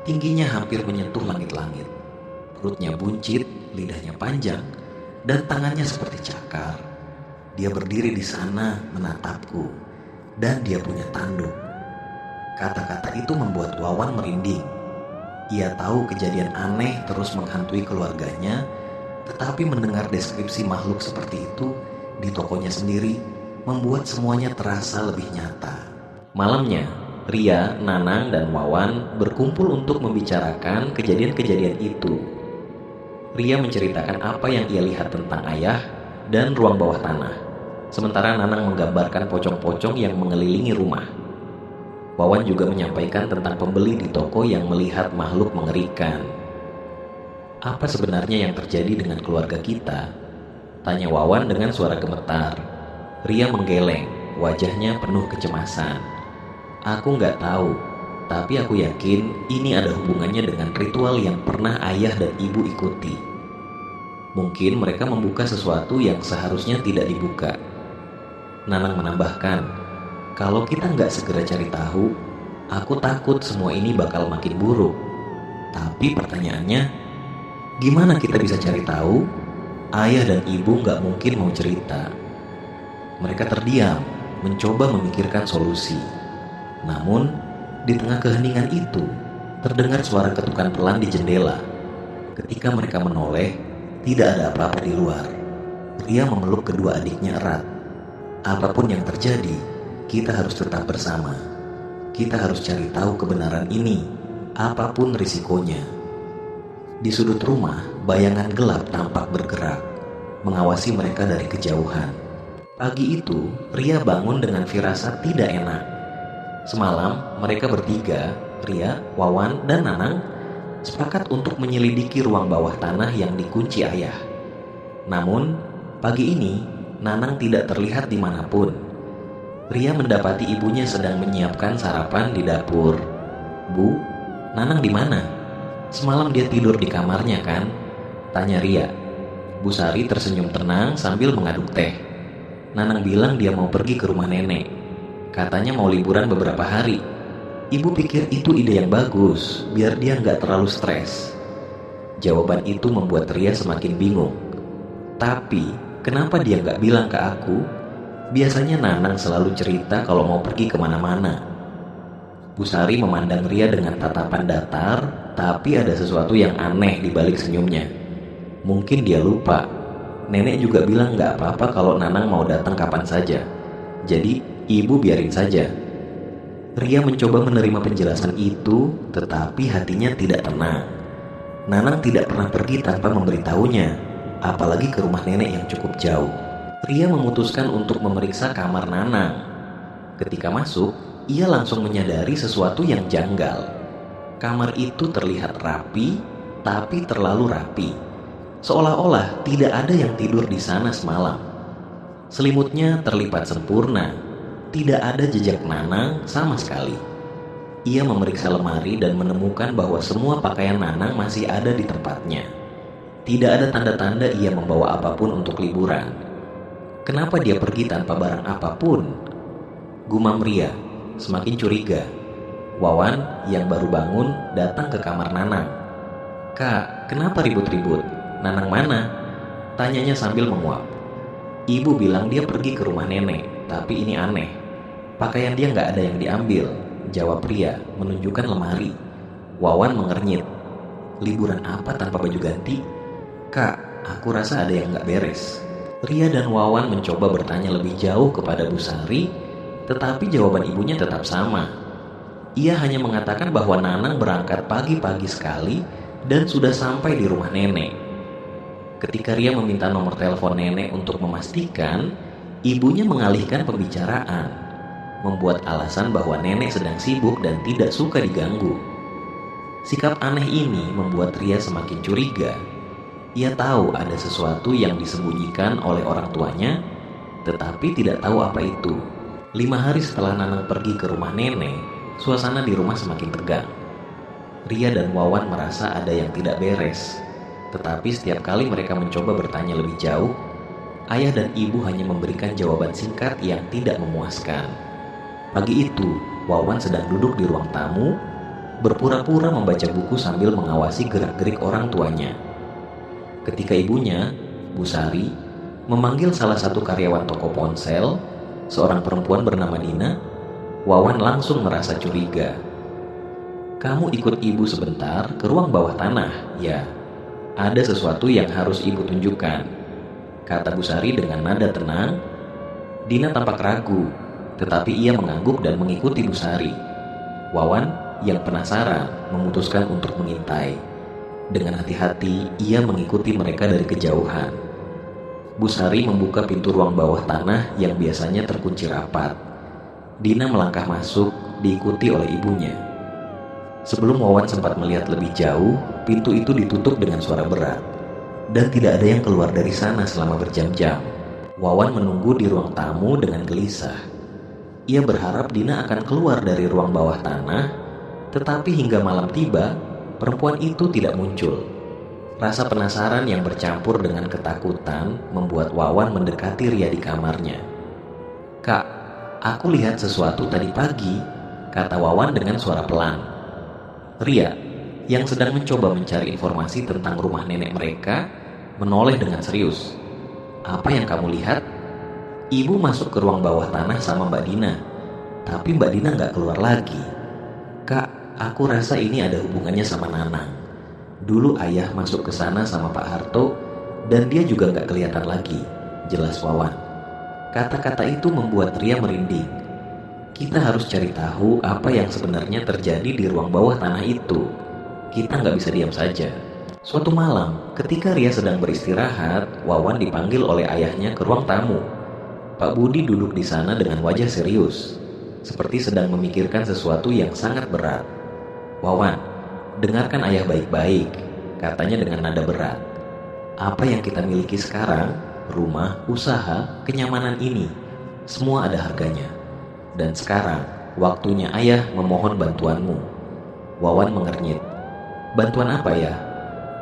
Tingginya hampir menyentuh langit-langit. Perutnya buncit, lidahnya panjang, dan tangannya seperti cakar. Dia berdiri di sana menatapku, dan dia punya tanduk." Kata-kata itu membuat Wawan merinding. Ia tahu kejadian aneh terus menghantui keluarganya, tetapi mendengar deskripsi makhluk seperti itu di tokonya sendiri membuat semuanya terasa lebih nyata. Malamnya, Ria, Nanang, dan Wawan berkumpul untuk membicarakan kejadian-kejadian itu. Ria menceritakan apa yang ia lihat tentang ayah dan ruang bawah tanah, sementara Nanang menggambarkan pocong-pocong yang mengelilingi rumah. Wawan juga menyampaikan tentang pembeli di toko yang melihat makhluk mengerikan. "Apa sebenarnya yang terjadi dengan keluarga kita?" tanya Wawan dengan suara gemetar. Ria menggeleng, wajahnya penuh kecemasan. "Aku nggak tahu, tapi aku yakin ini ada hubungannya dengan ritual yang pernah ayah dan ibu ikuti. Mungkin mereka membuka sesuatu yang seharusnya tidak dibuka." Nanang menambahkan, "Kalau kita nggak segera cari tahu, aku takut semua ini bakal makin buruk. Tapi pertanyaannya, gimana kita bisa cari tahu? Ayah dan ibu nggak mungkin mau cerita." Mereka terdiam, mencoba memikirkan solusi. Namun, di tengah keheningan itu, terdengar suara ketukan pelan di jendela. Ketika mereka menoleh, tidak ada apa-apa di luar. Ria memeluk kedua adiknya erat. "Apapun yang terjadi, kita harus tetap bersama. Kita harus cari tahu kebenaran ini, apapun risikonya." Di sudut rumah, bayangan gelap tampak bergerak, mengawasi mereka dari kejauhan. Pagi itu, Ria bangun dengan firasat tidak enak. Semalam, mereka bertiga, Ria, Wawan, dan Nanang, sepakat untuk menyelidiki ruang bawah tanah yang dikunci ayah. Namun, pagi ini, Nanang tidak terlihat dimanapun. Ria mendapati ibunya sedang menyiapkan sarapan di dapur. "Bu, Nanang di mana? Semalam dia tidur di kamarnya kan?" tanya Ria. Bu Sari tersenyum tenang sambil mengaduk teh. "Nanang bilang dia mau pergi ke rumah nenek. Katanya mau liburan beberapa hari. Ibu pikir itu ide yang bagus, biar dia nggak terlalu stres." Jawaban itu membuat Ria semakin bingung. Tapi, kenapa dia nggak bilang ke aku? Biasanya Nanang selalu cerita kalau mau pergi kemana-mana. Bu Sari memandang Ria dengan tatapan datar, tapi ada sesuatu yang aneh di balik senyumnya. Mungkin dia lupa. Nenek juga bilang nggak apa-apa kalau Nanang mau datang kapan saja. Jadi, ibu biarin saja. Ria mencoba menerima penjelasan itu, tetapi hatinya tidak tenang. Nanang tidak pernah pergi tanpa memberitahunya, apalagi ke rumah nenek yang cukup jauh. Ria memutuskan untuk memeriksa kamar Nanang. Ketika masuk, ia langsung menyadari sesuatu yang janggal. Kamar itu terlihat rapi, tapi terlalu rapi. Seolah-olah tidak ada yang tidur di sana semalam. Selimutnya terlipat sempurna. Tidak ada jejak Nanang sama sekali. Ia memeriksa lemari dan menemukan bahwa semua pakaian Nanang masih ada di tempatnya. Tidak ada tanda-tanda ia membawa apapun untuk liburan. Kenapa dia pergi tanpa barang apapun? Gumam Ria, semakin curiga. Wawan yang baru bangun datang ke kamar Nanang. "Kak, kenapa ribut-ribut? Nanang mana?" tanyanya sambil menguap. "Ibu bilang dia pergi ke rumah nenek, tapi ini aneh. Pakaian dia nggak ada yang diambil," jawab Ria menunjukkan lemari. Wawan mengernyit. "Liburan apa tanpa baju ganti? Kak, aku rasa ada yang nggak beres." Ria dan Wawan mencoba bertanya lebih jauh kepada Bu Sari, tetapi jawaban ibunya tetap sama. Ia hanya mengatakan bahwa Nanang berangkat pagi-pagi sekali dan sudah sampai di rumah nenek. Ketika Ria meminta nomor telepon nenek untuk memastikan, ibunya mengalihkan pembicaraan, membuat alasan bahwa nenek sedang sibuk dan tidak suka diganggu. Sikap aneh ini membuat Ria semakin curiga. Ia tahu ada sesuatu yang disembunyikan oleh orang tuanya, tetapi tidak tahu apa itu. 5 hari setelah Nanang pergi ke rumah nenek, suasana di rumah semakin tegang. Ria dan Wawan merasa ada yang tidak beres. Tetapi setiap kali mereka mencoba bertanya lebih jauh, ayah dan ibu hanya memberikan jawaban singkat yang tidak memuaskan. Pagi itu, Wawan sedang duduk di ruang tamu, berpura-pura membaca buku sambil mengawasi gerak-gerik orang tuanya. Ketika ibunya, Bu Sari, memanggil salah satu karyawan toko ponsel, seorang perempuan bernama Dina, Wawan langsung merasa curiga. "Kamu ikut ibu sebentar ke ruang bawah tanah, ya? Ada sesuatu yang harus ibu tunjukkan," kata Bu Sari dengan nada tenang. Dina tampak ragu, tetapi ia mengangguk dan mengikuti Bu Sari. Wawan yang penasaran memutuskan untuk mengintai. Dengan hati-hati, ia mengikuti mereka dari kejauhan. Bu Sari membuka pintu ruang bawah tanah yang biasanya terkunci rapat. Dina melangkah masuk, diikuti oleh ibunya. Sebelum Wawan sempat melihat lebih jauh, pintu itu ditutup dengan suara berat, dan tidak ada yang keluar dari sana selama berjam-jam. Wawan menunggu di ruang tamu dengan gelisah. Ia berharap Dina akan keluar dari ruang bawah tanah, tetapi hingga malam tiba, perempuan itu tidak muncul. Rasa penasaran yang bercampur dengan ketakutan membuat Wawan mendekati Ria di kamarnya. "Kak, aku lihat sesuatu tadi pagi," kata Wawan dengan suara pelan. Ria, yang sedang mencoba mencari informasi tentang rumah nenek mereka, menoleh dengan serius. "Apa yang kamu lihat?" "Ibu masuk ke ruang bawah tanah sama Mbak Dina, tapi Mbak Dina nggak keluar lagi." "Kak, aku rasa ini ada hubungannya sama Nanang. Dulu ayah masuk ke sana sama Pak Harto, dan dia juga nggak kelihatan lagi," jelas Wawan. Kata-kata itu membuat Ria merinding. Kita harus cari tahu apa yang sebenarnya terjadi di ruang bawah tanah itu. Kita nggak bisa diam saja. Suatu malam, ketika Ria sedang beristirahat, Wawan dipanggil oleh ayahnya ke ruang tamu. Pak Budi duduk di sana dengan wajah serius, seperti sedang memikirkan sesuatu yang sangat berat. "Wawan, dengarkan ayah baik-baik," katanya dengan nada berat. "Apa yang kita miliki sekarang, rumah, usaha, kenyamanan ini, semua ada harganya. Dan sekarang, waktunya ayah memohon bantuanmu." Wawan mengernyit. "Bantuan apa ya?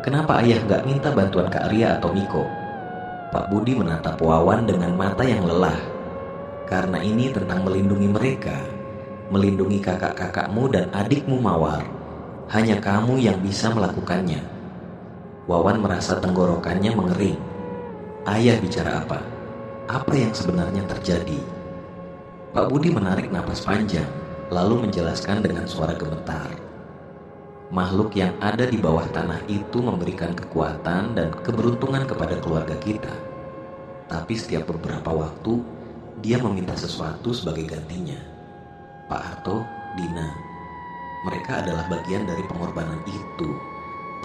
Kenapa ayah gak minta bantuan Kak Ria atau Miko?" Pak Budi menatap Wawan dengan mata yang lelah. "Karena ini tentang melindungi mereka, melindungi kakak-kakakmu dan adikmu Mawar. Hanya kamu yang bisa melakukannya." Wawan merasa tenggorokannya mengering. Ayah bicara apa? Apa yang sebenarnya terjadi? Pak Budi menarik napas panjang, lalu menjelaskan dengan suara gemetar. Makhluk yang ada di bawah tanah itu memberikan kekuatan dan keberuntungan kepada keluarga kita. Tapi setiap beberapa waktu, dia meminta sesuatu sebagai gantinya. Pak Harto, Dina, mereka adalah bagian dari pengorbanan itu.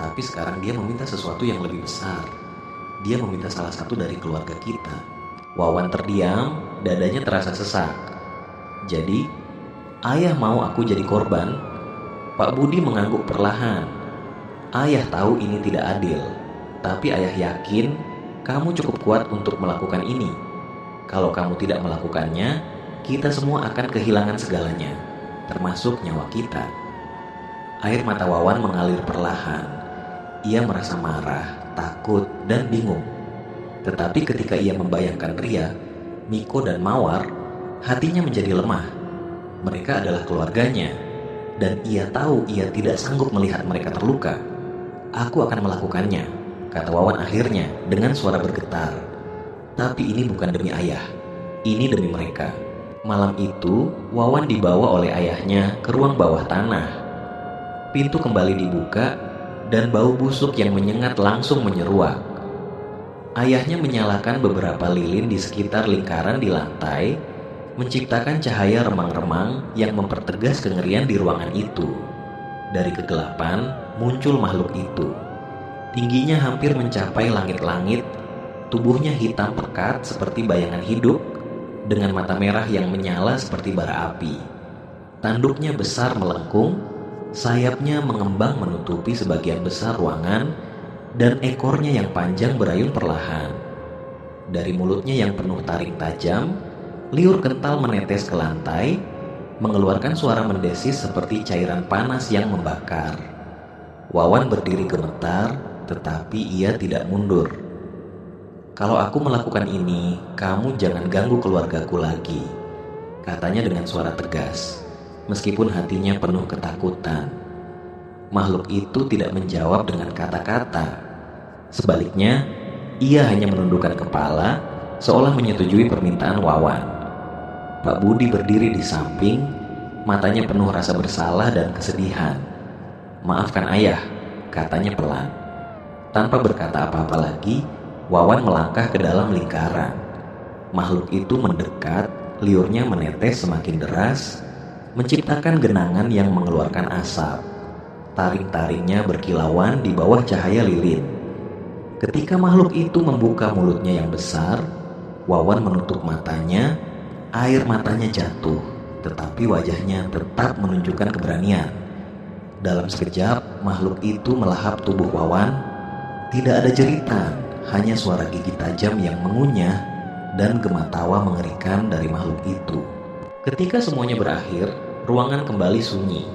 Tapi sekarang dia meminta sesuatu yang lebih besar. Dia meminta salah satu dari keluarga kita. Wawan terdiam, dadanya terasa sesak. Jadi, ayah mau aku jadi korban? Pak Budi mengangguk perlahan. Ayah tahu ini tidak adil, tapi ayah yakin kamu cukup kuat untuk melakukan ini. Kalau kamu tidak melakukannya, kita semua akan kehilangan segalanya, termasuk nyawa kita. Air mata Wawan mengalir perlahan. Ia merasa marah, takut, dan bingung. Tetapi ketika ia membayangkan Ria, Miko, dan Mawar, hatinya menjadi lemah. Mereka adalah keluarganya, dan ia tahu ia tidak sanggup melihat mereka terluka. Aku akan melakukannya, kata Wawan akhirnya dengan suara bergetar. Tapi ini bukan demi ayah, ini demi mereka. Malam itu, Wawan dibawa oleh ayahnya ke ruang bawah tanah. Pintu kembali dibuka, dan bau busuk yang menyengat langsung menyeruak. Ayahnya menyalakan beberapa lilin di sekitar lingkaran di lantai, menciptakan cahaya remang-remang yang mempertegas kengerian di ruangan itu. Dari kegelapan muncul makhluk itu. Tingginya hampir mencapai langit-langit, tubuhnya hitam pekat seperti bayangan hidup, dengan mata merah yang menyala seperti bara api. Tanduknya besar melengkung, sayapnya mengembang menutupi sebagian besar ruangan, dan ekornya yang panjang berayun perlahan. Dari mulutnya yang penuh taring tajam, liur kental menetes ke lantai, mengeluarkan suara mendesis seperti cairan panas yang membakar. Wawan berdiri gemetar, tetapi ia tidak mundur. Kalau aku melakukan ini, kamu jangan ganggu keluargaku lagi, katanya dengan suara tegas, meskipun hatinya penuh ketakutan. Makhluk itu tidak menjawab dengan kata-kata. Sebaliknya, ia hanya menundukkan kepala, seolah menyetujui permintaan Wawan. Pak Budi berdiri di samping, matanya penuh rasa bersalah dan kesedihan. Maafkan ayah, katanya pelan. Tanpa berkata apa-apa lagi, Wawan melangkah ke dalam lingkaran. Makhluk itu mendekat, liurnya menetes semakin deras, menciptakan genangan yang mengeluarkan asap. Taring-taringnya berkilauan di bawah cahaya lilin. Ketika makhluk itu membuka mulutnya yang besar, Wawan menutup matanya. Air matanya jatuh, tetapi wajahnya tetap menunjukkan keberanian. Dalam sekejap, makhluk itu melahap tubuh Wawan. Tidak ada jeritan, hanya suara gigi tajam yang mengunyah dan gema tawa mengerikan dari makhluk itu. Ketika semuanya berakhir, ruangan kembali sunyi.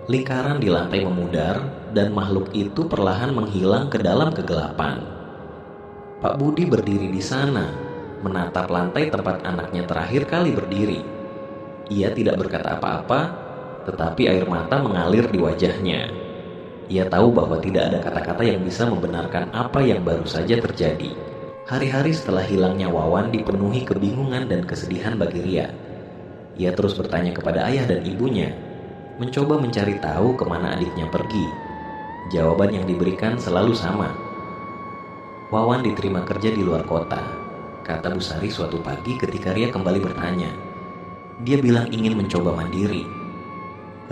Lingkaran di lantai memudar, dan makhluk itu perlahan menghilang ke dalam kegelapan. Pak Budi berdiri di sana, menatap lantai tempat anaknya terakhir kali berdiri. Ia tidak berkata apa-apa, tetapi air mata mengalir di wajahnya. Ia tahu bahwa tidak ada kata-kata yang bisa membenarkan apa yang baru saja terjadi. Hari-hari setelah hilangnya Wawan dipenuhi kebingungan dan kesedihan bagi Ria. Ia terus bertanya kepada ayah dan ibunya, mencoba mencari tahu kemana adiknya pergi. Jawaban yang diberikan selalu sama. Wawan diterima kerja di luar kota, kata Bu Sari suatu pagi ketika Ria kembali bertanya. Dia bilang ingin mencoba mandiri.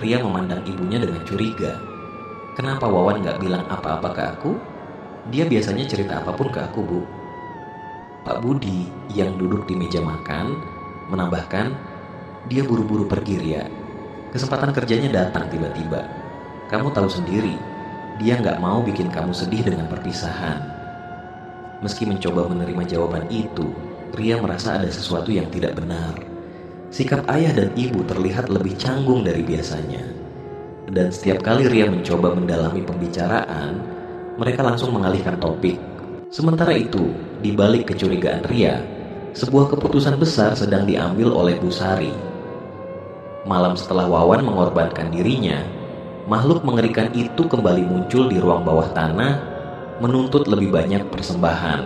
Ria memandang ibunya dengan curiga. Kenapa Wawan gak bilang apa-apa ke aku? Dia biasanya cerita apapun ke aku, Bu. Pak Budi yang duduk di meja makan menambahkan, dia buru-buru pergi, Ria. Kesempatan kerjanya datang tiba-tiba. Kamu tahu sendiri, dia gak mau bikin kamu sedih dengan perpisahan. Meski mencoba menerima jawaban itu, Ria merasa ada sesuatu yang tidak benar. Sikap ayah dan ibu terlihat lebih canggung dari biasanya. Dan setiap kali Ria mencoba mendalami pembicaraan, mereka langsung mengalihkan topik. Sementara itu, di balik kecurigaan Ria, sebuah keputusan besar sedang diambil oleh Bu Sari. Malam setelah Wawan mengorbankan dirinya, makhluk mengerikan itu kembali muncul di ruang bawah tanah, menuntut lebih banyak persembahan.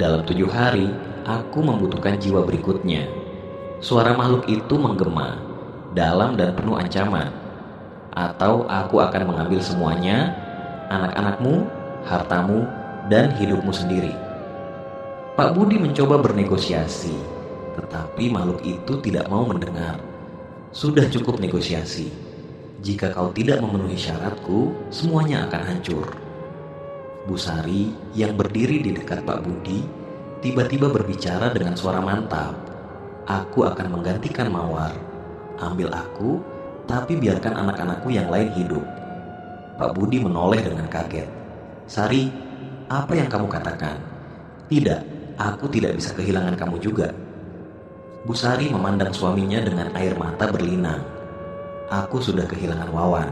Dalam 7 hari, aku membutuhkan jiwa berikutnya. Suara makhluk itu menggema, dalam dan penuh ancaman. Atau aku akan mengambil semuanya, anak-anakmu, hartamu, dan hidupmu sendiri. Pak Budi mencoba bernegosiasi, tetapi makhluk itu tidak mau mendengar. Sudah cukup negosiasi. Jika kau tidak memenuhi syaratku, semuanya akan hancur. Bu Sari yang berdiri di dekat Pak Budi tiba-tiba berbicara dengan suara mantap. Aku akan menggantikan Mawar. Ambil aku, tapi biarkan anak-anakku yang lain hidup. Pak Budi menoleh dengan kaget. Sari, apa yang kamu katakan? Tidak, aku tidak bisa kehilangan kamu juga. Bu Sari memandang suaminya dengan air mata berlinang. Aku sudah kehilangan Wawan.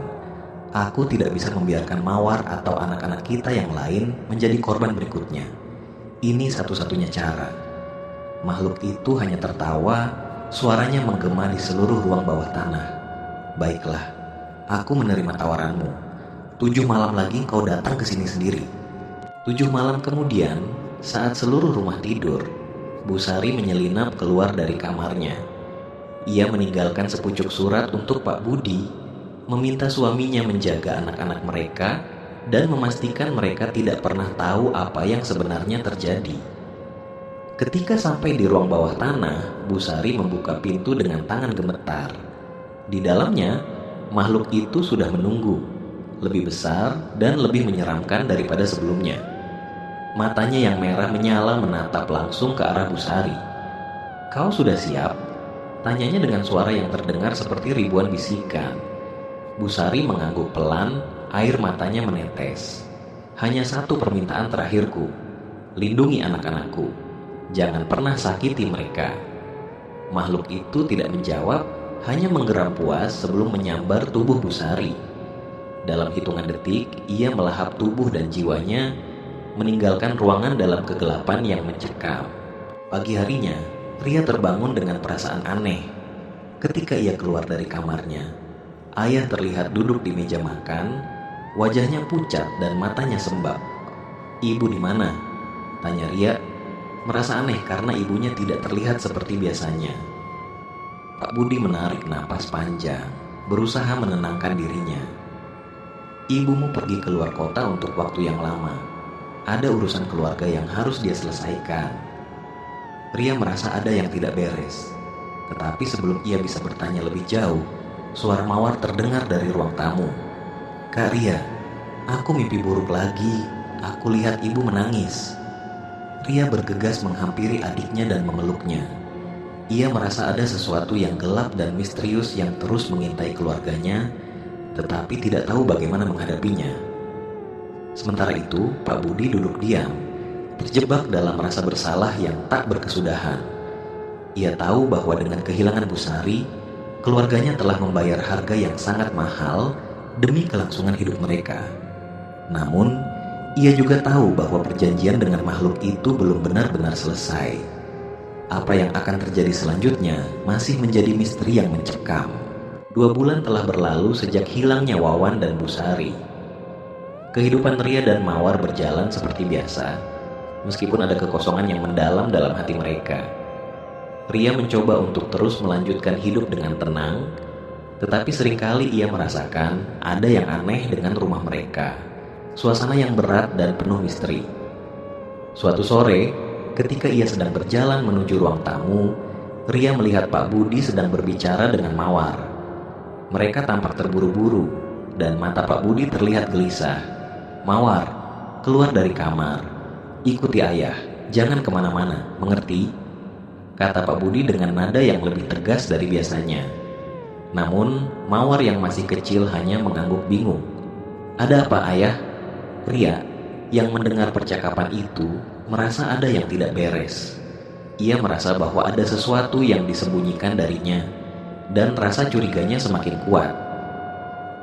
Aku tidak bisa membiarkan Mawar atau anak-anak kita yang lain menjadi korban berikutnya. Ini satu-satunya cara. Makhluk itu hanya tertawa, suaranya menggema di seluruh ruang bawah tanah. Baiklah, aku menerima tawaranmu. 7 malam lagi kau datang ke sini sendiri. 7 malam kemudian, saat seluruh rumah tidur, Bu Sari menyelinap keluar dari kamarnya. Ia meninggalkan sepucuk surat untuk Pak Budi, meminta suaminya menjaga anak-anak mereka dan memastikan mereka tidak pernah tahu apa yang sebenarnya terjadi. Ketika sampai di ruang bawah tanah, Bu Sari membuka pintu dengan tangan gemetar. Di dalamnya, makhluk itu sudah menunggu, lebih besar dan lebih menyeramkan daripada sebelumnya. Matanya yang merah menyala menatap langsung ke arah Bu Sari. Kau sudah siap? Tanyanya dengan suara yang terdengar seperti ribuan bisikan. Bu Sari mengangguk pelan, air matanya menetes. Hanya satu permintaan terakhirku, lindungi anak-anakku. Jangan pernah sakiti mereka. Makhluk itu tidak menjawab, hanya menggeram puas sebelum menyambar tubuh Bu Sari. Dalam hitungan detik, ia melahap tubuh dan jiwanya, meninggalkan ruangan dalam kegelapan yang mencekam. Pagi harinya, Ria terbangun dengan perasaan aneh. Ketika ia keluar dari kamarnya, ayah terlihat duduk di meja makan, wajahnya pucat dan matanya sembab. Ibu di mana? Tanya Ria, merasa aneh karena ibunya tidak terlihat seperti biasanya. Pak Budi menarik napas panjang, berusaha menenangkan dirinya. Ibumu pergi keluar kota untuk waktu yang lama. Ada urusan keluarga yang harus dia selesaikan. Ria merasa ada yang tidak beres. Tetapi sebelum ia bisa bertanya lebih jauh, suara Mawar terdengar dari ruang tamu. Kak Ria, aku mimpi buruk lagi. Aku lihat ibu menangis. Ria bergegas menghampiri adiknya dan memeluknya. Ia merasa ada sesuatu yang gelap dan misterius yang terus mengintai keluarganya, tetapi tidak tahu bagaimana menghadapinya. Sementara itu, Pak Budi duduk diam, terjebak dalam rasa bersalah yang tak berkesudahan. Ia tahu bahwa dengan kehilangan Bu Sari, keluarganya telah membayar harga yang sangat mahal demi kelangsungan hidup mereka. Namun, ia juga tahu bahwa perjanjian dengan makhluk itu belum benar-benar selesai. Apa yang akan terjadi selanjutnya masih menjadi misteri yang mencekam. 2 bulan telah berlalu sejak hilangnya Wawan dan Bu Sari. Kehidupan Ria dan Mawar berjalan seperti biasa, meskipun ada kekosongan yang mendalam dalam hati mereka. Ria mencoba untuk terus melanjutkan hidup dengan tenang, tetapi seringkali ia merasakan ada yang aneh dengan rumah mereka. Suasana yang berat dan penuh misteri. Suatu sore, ketika ia sedang berjalan menuju ruang tamu, Ria melihat Pak Budi sedang berbicara dengan Mawar. Mereka tampak terburu-buru, dan mata Pak Budi terlihat gelisah. Mawar, keluar dari kamar. Ikuti ayah, jangan kemana-mana, mengerti? Kata Pak Budi dengan nada yang lebih tegas dari biasanya. Namun, Mawar yang masih kecil hanya mengangguk bingung. Ada apa, ayah? Ria, yang mendengar percakapan itu, merasa ada yang tidak beres. Ia merasa bahwa ada sesuatu yang disembunyikan darinya, dan rasa curiganya semakin kuat.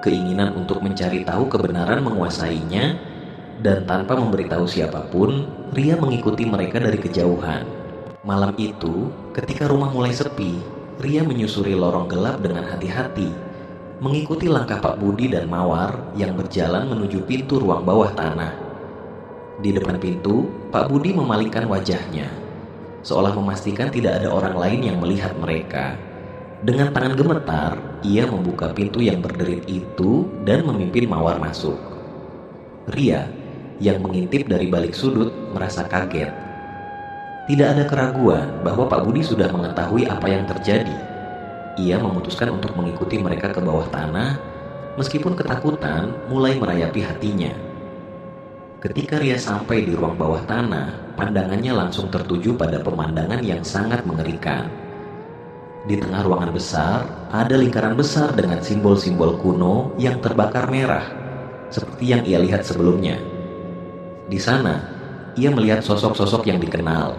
Keinginan untuk mencari tahu kebenaran menguasainya, dan tanpa memberitahu siapapun, Ria mengikuti mereka dari kejauhan. Malam itu, ketika rumah mulai sepi, Ria menyusuri lorong gelap dengan hati-hati, mengikuti langkah Pak Budi dan Mawar yang berjalan menuju pintu ruang bawah tanah. Di depan pintu, Pak Budi memalingkan wajahnya, seolah memastikan tidak ada orang lain yang melihat mereka. Dengan tangan gemetar, ia membuka pintu yang berderit itu dan memimpin Mawar masuk. Ria, yang mengintip dari balik sudut, merasa kaget. Tidak ada keraguan bahwa Pak Budi sudah mengetahui apa yang terjadi. Ia memutuskan untuk mengikuti mereka ke bawah tanah, meskipun ketakutan mulai merayapi hatinya. Ketika Ria sampai di ruang bawah tanah, pandangannya langsung tertuju pada pemandangan yang sangat mengerikan. Di tengah ruangan besar, ada lingkaran besar dengan simbol-simbol kuno yang terbakar merah, seperti yang ia lihat sebelumnya. Di sana, ia melihat sosok-sosok yang dikenal: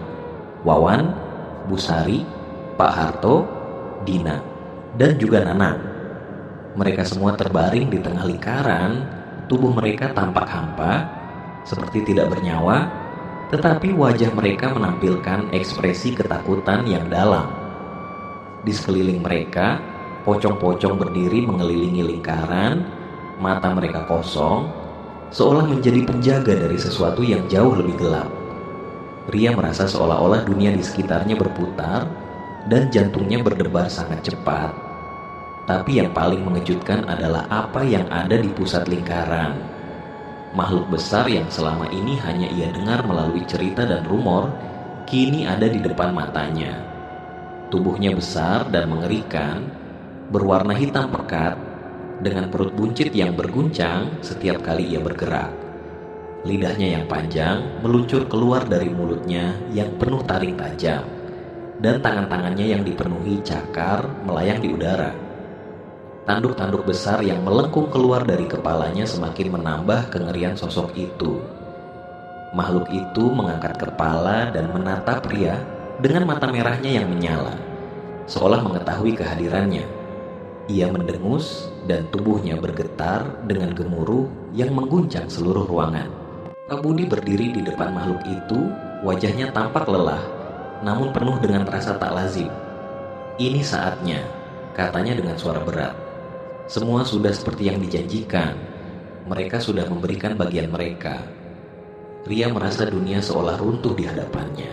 Wawan, Busari, Pak Harto, Dina, dan juga Nanang. Mereka semua terbaring di tengah lingkaran, tubuh mereka tampak hampa, seperti tidak bernyawa, tetapi wajah mereka menampilkan ekspresi ketakutan yang dalam. Di sekeliling mereka, pocong-pocong berdiri mengelilingi lingkaran, mata mereka kosong, seolah menjadi penjaga dari sesuatu yang jauh lebih gelap. Ria merasa seolah-olah dunia di sekitarnya berputar dan jantungnya berdebar sangat cepat. Tapi yang paling mengejutkan adalah apa yang ada di pusat lingkaran. Makhluk besar yang selama ini hanya ia dengar melalui cerita dan rumor, kini ada di depan matanya. Tubuhnya besar dan mengerikan, berwarna hitam pekat, dengan perut buncit yang berguncang setiap kali ia bergerak. Lidahnya yang panjang meluncur keluar dari mulutnya yang penuh taring tajam, dan tangan-tangannya yang dipenuhi cakar melayang di udara. Tanduk-tanduk besar yang melengkung keluar dari kepalanya semakin menambah kengerian sosok itu. Makhluk itu mengangkat kepala dan menatap Ria dengan mata merahnya yang menyala, seolah mengetahui kehadirannya. Ia mendengus dan tubuhnya bergetar dengan gemuruh yang mengguncang seluruh ruangan. Pak Budi berdiri di depan makhluk itu, wajahnya tampak lelah, namun penuh dengan rasa tak lazim. "Ini saatnya," katanya dengan suara berat. "Semua sudah seperti yang dijanjikan. Mereka sudah memberikan bagian mereka." Ria merasa dunia seolah runtuh di hadapannya.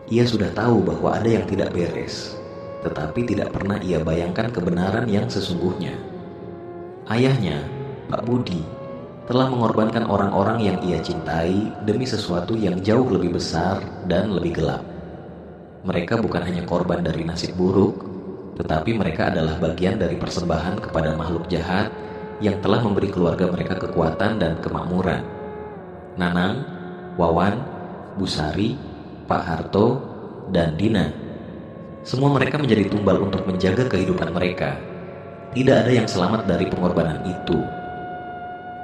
Ia sudah tahu bahwa ada yang tidak beres, tetapi tidak pernah ia bayangkan kebenaran yang sesungguhnya. Ayahnya, Pak Budi, telah mengorbankan orang-orang yang ia cintai demi sesuatu yang jauh lebih besar dan lebih gelap. Mereka bukan hanya korban dari nasib buruk, tetapi mereka adalah bagian dari persembahan kepada makhluk jahat yang telah memberi keluarga mereka kekuatan dan kemakmuran. Nanang, Wawan, Busari, Pak Harto, dan Dina, semua mereka menjadi tumbal untuk menjaga kehidupan mereka. Tidak ada yang selamat dari pengorbanan itu.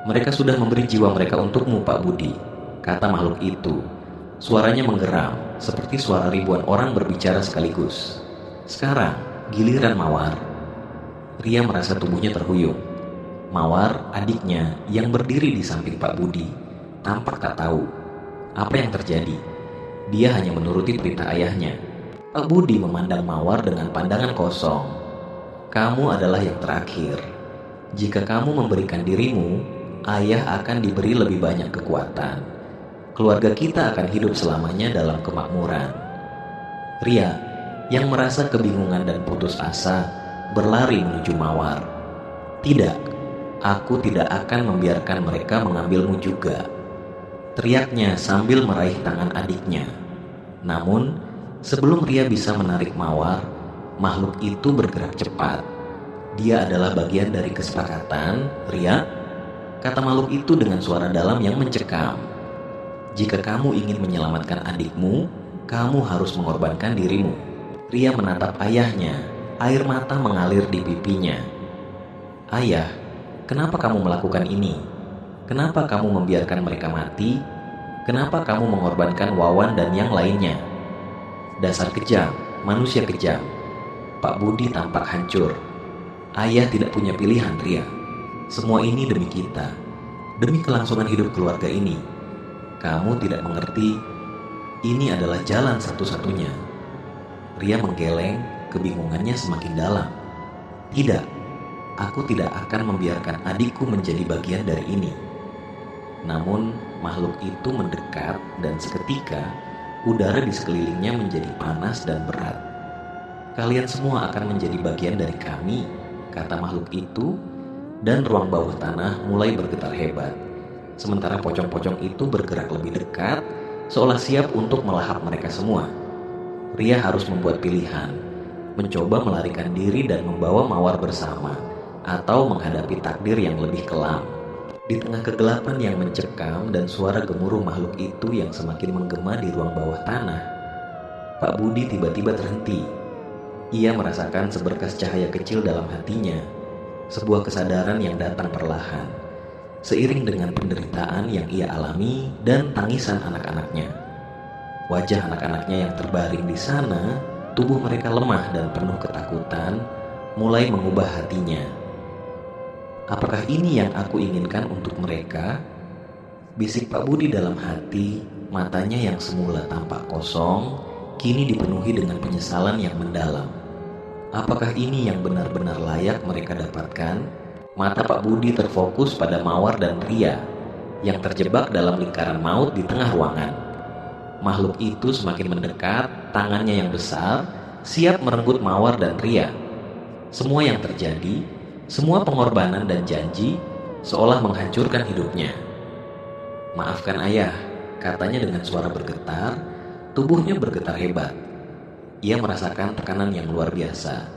"Mereka sudah memberi jiwa mereka untukmu, Pak Budi," kata makhluk itu. Suaranya menggeram, seperti suara ribuan orang berbicara sekaligus. "Sekarang giliran Mawar." Ria merasa tubuhnya terhuyung. Mawar, adiknya yang berdiri di samping Pak Budi, tampak tak tahu apa yang terjadi. Dia hanya menuruti perintah ayahnya. Pak Budi memandang Mawar dengan pandangan kosong. "Kamu adalah yang terakhir. Jika kamu memberikan dirimu, ayah akan diberi lebih banyak kekuatan. Keluarga kita akan hidup selamanya dalam kemakmuran." Ria, yang merasa kebingungan dan putus asa, berlari menuju Mawar. "Tidak, aku tidak akan membiarkan mereka mengambilmu juga," teriaknya sambil meraih tangan adiknya. Namun, sebelum Ria bisa menarik Mawar, makhluk itu bergerak cepat. "Dia adalah bagian dari kesepakatan, Ria," kata makhluk itu dengan suara dalam yang mencekam. "Jika kamu ingin menyelamatkan adikmu, kamu harus mengorbankan dirimu." Ria menatap ayahnya, air mata mengalir di pipinya. "Ayah, kenapa kamu melakukan ini? Kenapa kamu membiarkan mereka mati? Kenapa kamu mengorbankan Wawan dan yang lainnya? Dasar kejam, manusia kejam." Pak Budi tampak hancur. "Ayah tidak punya pilihan, Ria. Semua ini demi kita, demi kelangsungan hidup keluarga ini. Kamu tidak mengerti, ini adalah jalan satu-satunya." Ria menggeleng, kebingungannya semakin dalam. "Tidak, aku tidak akan membiarkan adikku menjadi bagian dari ini." Namun makhluk itu mendekat dan seketika udara di sekelilingnya menjadi panas dan berat. "Kalian semua akan menjadi bagian dari kami," kata makhluk itu, dan ruang bawah tanah mulai bergetar hebat. Sementara pocong-pocong itu bergerak lebih dekat, seolah siap untuk melahap mereka semua. Ria harus membuat pilihan, mencoba melarikan diri dan membawa Mawar bersama, atau menghadapi takdir yang lebih kelam. Di tengah kegelapan yang mencekam dan suara gemuruh makhluk itu yang semakin menggema di ruang bawah tanah, Pak Budi tiba-tiba terhenti. Ia merasakan seberkas cahaya kecil dalam hatinya, sebuah kesadaran yang datang perlahan, seiring dengan penderitaan yang ia alami dan tangisan anak-anaknya. Wajah anak-anaknya yang terbaring di sana, tubuh mereka lemah dan penuh ketakutan, mulai mengubah hatinya. "Apakah ini yang aku inginkan untuk mereka?" bisik Pak Budi dalam hati. Matanya yang semula tampak kosong, kini dipenuhi dengan penyesalan yang mendalam. Apakah ini yang benar-benar layak mereka dapatkan? Mata Pak Budi terfokus pada Mawar dan Ria yang terjebak dalam lingkaran maut di tengah ruangan. Makhluk itu semakin mendekat, tangannya yang besar siap merenggut Mawar dan Ria. Semua yang terjadi, semua pengorbanan dan janji, seolah menghancurkan hidupnya. "Maafkan ayah," katanya dengan suara bergetar. Tubuhnya bergetar hebat. Ia merasakan tekanan yang luar biasa,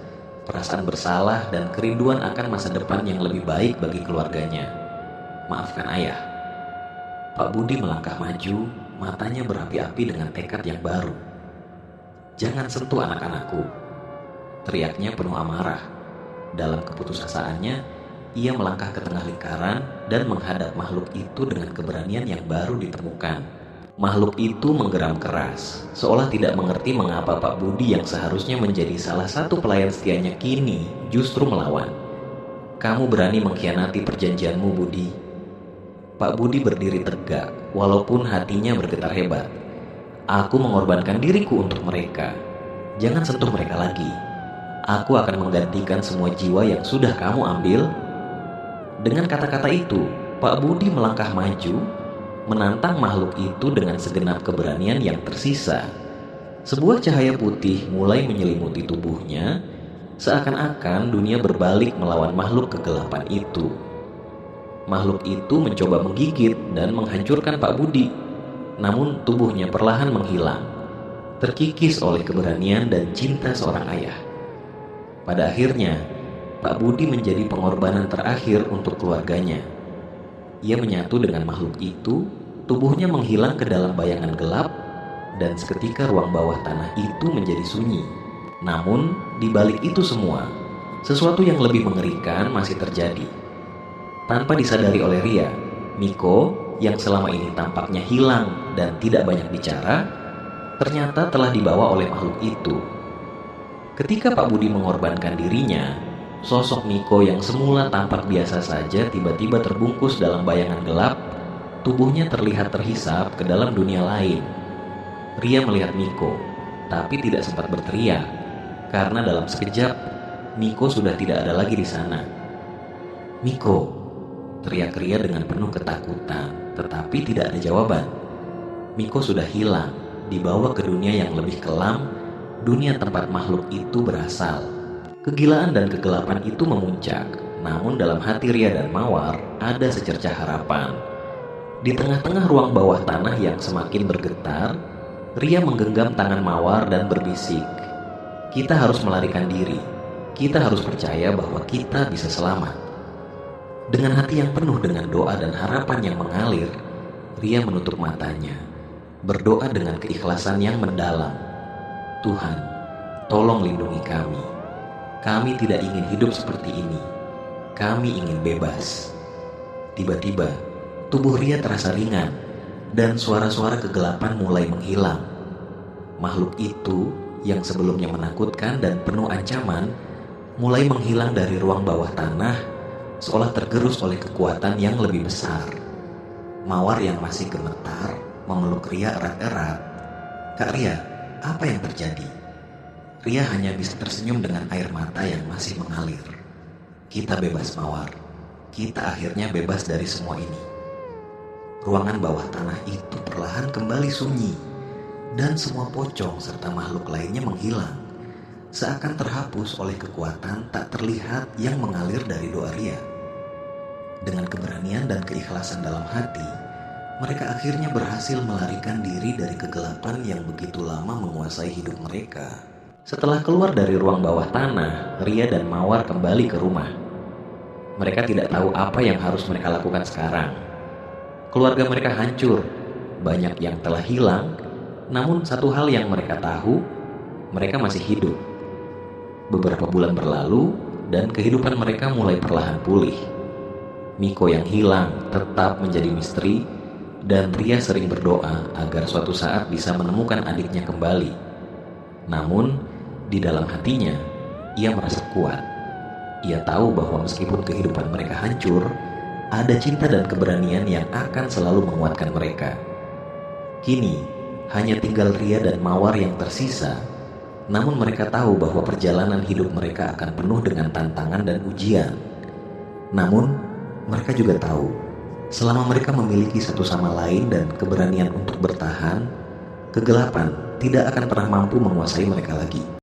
perasaan bersalah dan kerinduan akan masa depan yang lebih baik bagi keluarganya. "Maafkan ayah." Pak Budi melangkah maju, matanya berapi-api dengan tekad yang baru. "Jangan sentuh anak-anakku," teriaknya penuh amarah. Dalam keputusasaannya, ia melangkah ke tengah lingkaran dan menghadap makhluk itu dengan keberanian yang baru ditemukan. Makhluk itu menggeram keras, seolah tidak mengerti mengapa Pak Budi yang seharusnya menjadi salah satu pelayan setianya kini justru melawan. "Kamu berani mengkhianati perjanjianmu, Budi." Pak Budi berdiri tegak, walaupun hatinya bergetar hebat. "Aku mengorbankan diriku untuk mereka. Jangan sentuh mereka lagi. Aku akan menggantikan semua jiwa yang sudah kamu ambil." Dengan kata-kata itu, Pak Budi melangkah maju, menantang makhluk itu dengan segenap keberanian yang tersisa. Sebuah cahaya putih mulai menyelimuti tubuhnya, seakan-akan dunia berbalik melawan makhluk kegelapan itu. Makhluk itu mencoba menggigit dan menghancurkan Pak Budi, namun tubuhnya perlahan menghilang, terkikis oleh keberanian dan cinta seorang ayah. Pada akhirnya, Pak Budi menjadi pengorbanan terakhir untuk keluarganya. Ia menyatu dengan makhluk itu, tubuhnya menghilang ke dalam bayangan gelap, dan seketika ruang bawah tanah itu menjadi sunyi. Namun, di balik itu semua, sesuatu yang lebih mengerikan masih terjadi. Tanpa disadari oleh Ria, Miko yang selama ini tampaknya hilang dan tidak banyak bicara, ternyata telah dibawa oleh makhluk itu. Ketika Pak Budi mengorbankan dirinya, sosok Miko yang semula tampak biasa saja tiba-tiba terbungkus dalam bayangan gelap. Tubuhnya terlihat terhisap ke dalam dunia lain. Ria melihat Miko, tapi tidak sempat berteriak, karena dalam sekejap, Miko sudah tidak ada lagi di sana. "Miko!" teriak Ria dengan penuh ketakutan, tetapi tidak ada jawaban. Miko sudah hilang, dibawa ke dunia yang lebih kelam, dunia tempat makhluk itu berasal. Kegilaan dan kegelapan itu memuncak, namun dalam hati Ria dan Mawar ada secercah harapan. Di tengah-tengah ruang bawah tanah yang semakin bergetar, Ria menggenggam tangan Mawar dan berbisik, "Kita harus melarikan diri. Kita harus percaya bahwa kita bisa selamat." Dengan hati yang penuh dengan doa dan harapan yang mengalir, Ria menutup matanya, berdoa dengan keikhlasan yang mendalam. "Tuhan, tolong lindungi kami. Kami tidak ingin hidup seperti ini. Kami ingin bebas." Tiba-tiba, tubuh Ria terasa ringan, dan suara-suara kegelapan mulai menghilang. Makhluk itu yang sebelumnya menakutkan dan penuh ancaman mulai menghilang dari ruang bawah tanah, seolah tergerus oleh kekuatan yang lebih besar. Mawar yang masih gemetar memeluk Ria erat-erat. "Kak Ria, apa yang terjadi?" Ria hanya bisa tersenyum dengan air mata yang masih mengalir. "Kita bebas, Mawar. Kita akhirnya bebas dari semua ini." ruangan bawah tanah itu perlahan kembali sunyi, dan semua pocong serta makhluk lainnya menghilang, seakan terhapus oleh kekuatan tak terlihat yang mengalir dari doa Ria. Dengan keberanian dan keikhlasan dalam hati, mereka akhirnya berhasil melarikan diri dari kegelapan yang begitu lama menguasai hidup mereka. Setelah keluar dari ruang bawah tanah, Ria dan Mawar kembali ke rumah. Mereka tidak tahu apa yang harus mereka lakukan sekarang. Keluarga mereka hancur, banyak yang telah hilang, namun satu hal yang mereka tahu, mereka masih hidup. Beberapa bulan berlalu, dan kehidupan mereka mulai perlahan pulih. Miko yang hilang tetap menjadi misteri, dan Ria sering berdoa agar suatu saat bisa menemukan adiknya kembali. Namun, di dalam hatinya, ia merasa kuat. Ia tahu bahwa meskipun kehidupan mereka hancur, ada cinta dan keberanian yang akan selalu menguatkan mereka. Kini, hanya tinggal Ria dan Mawar yang tersisa, namun mereka tahu bahwa perjalanan hidup mereka akan penuh dengan tantangan dan ujian. Namun, mereka juga tahu, selama mereka memiliki satu sama lain dan keberanian untuk bertahan, kegelapan tidak akan pernah mampu menguasai mereka lagi.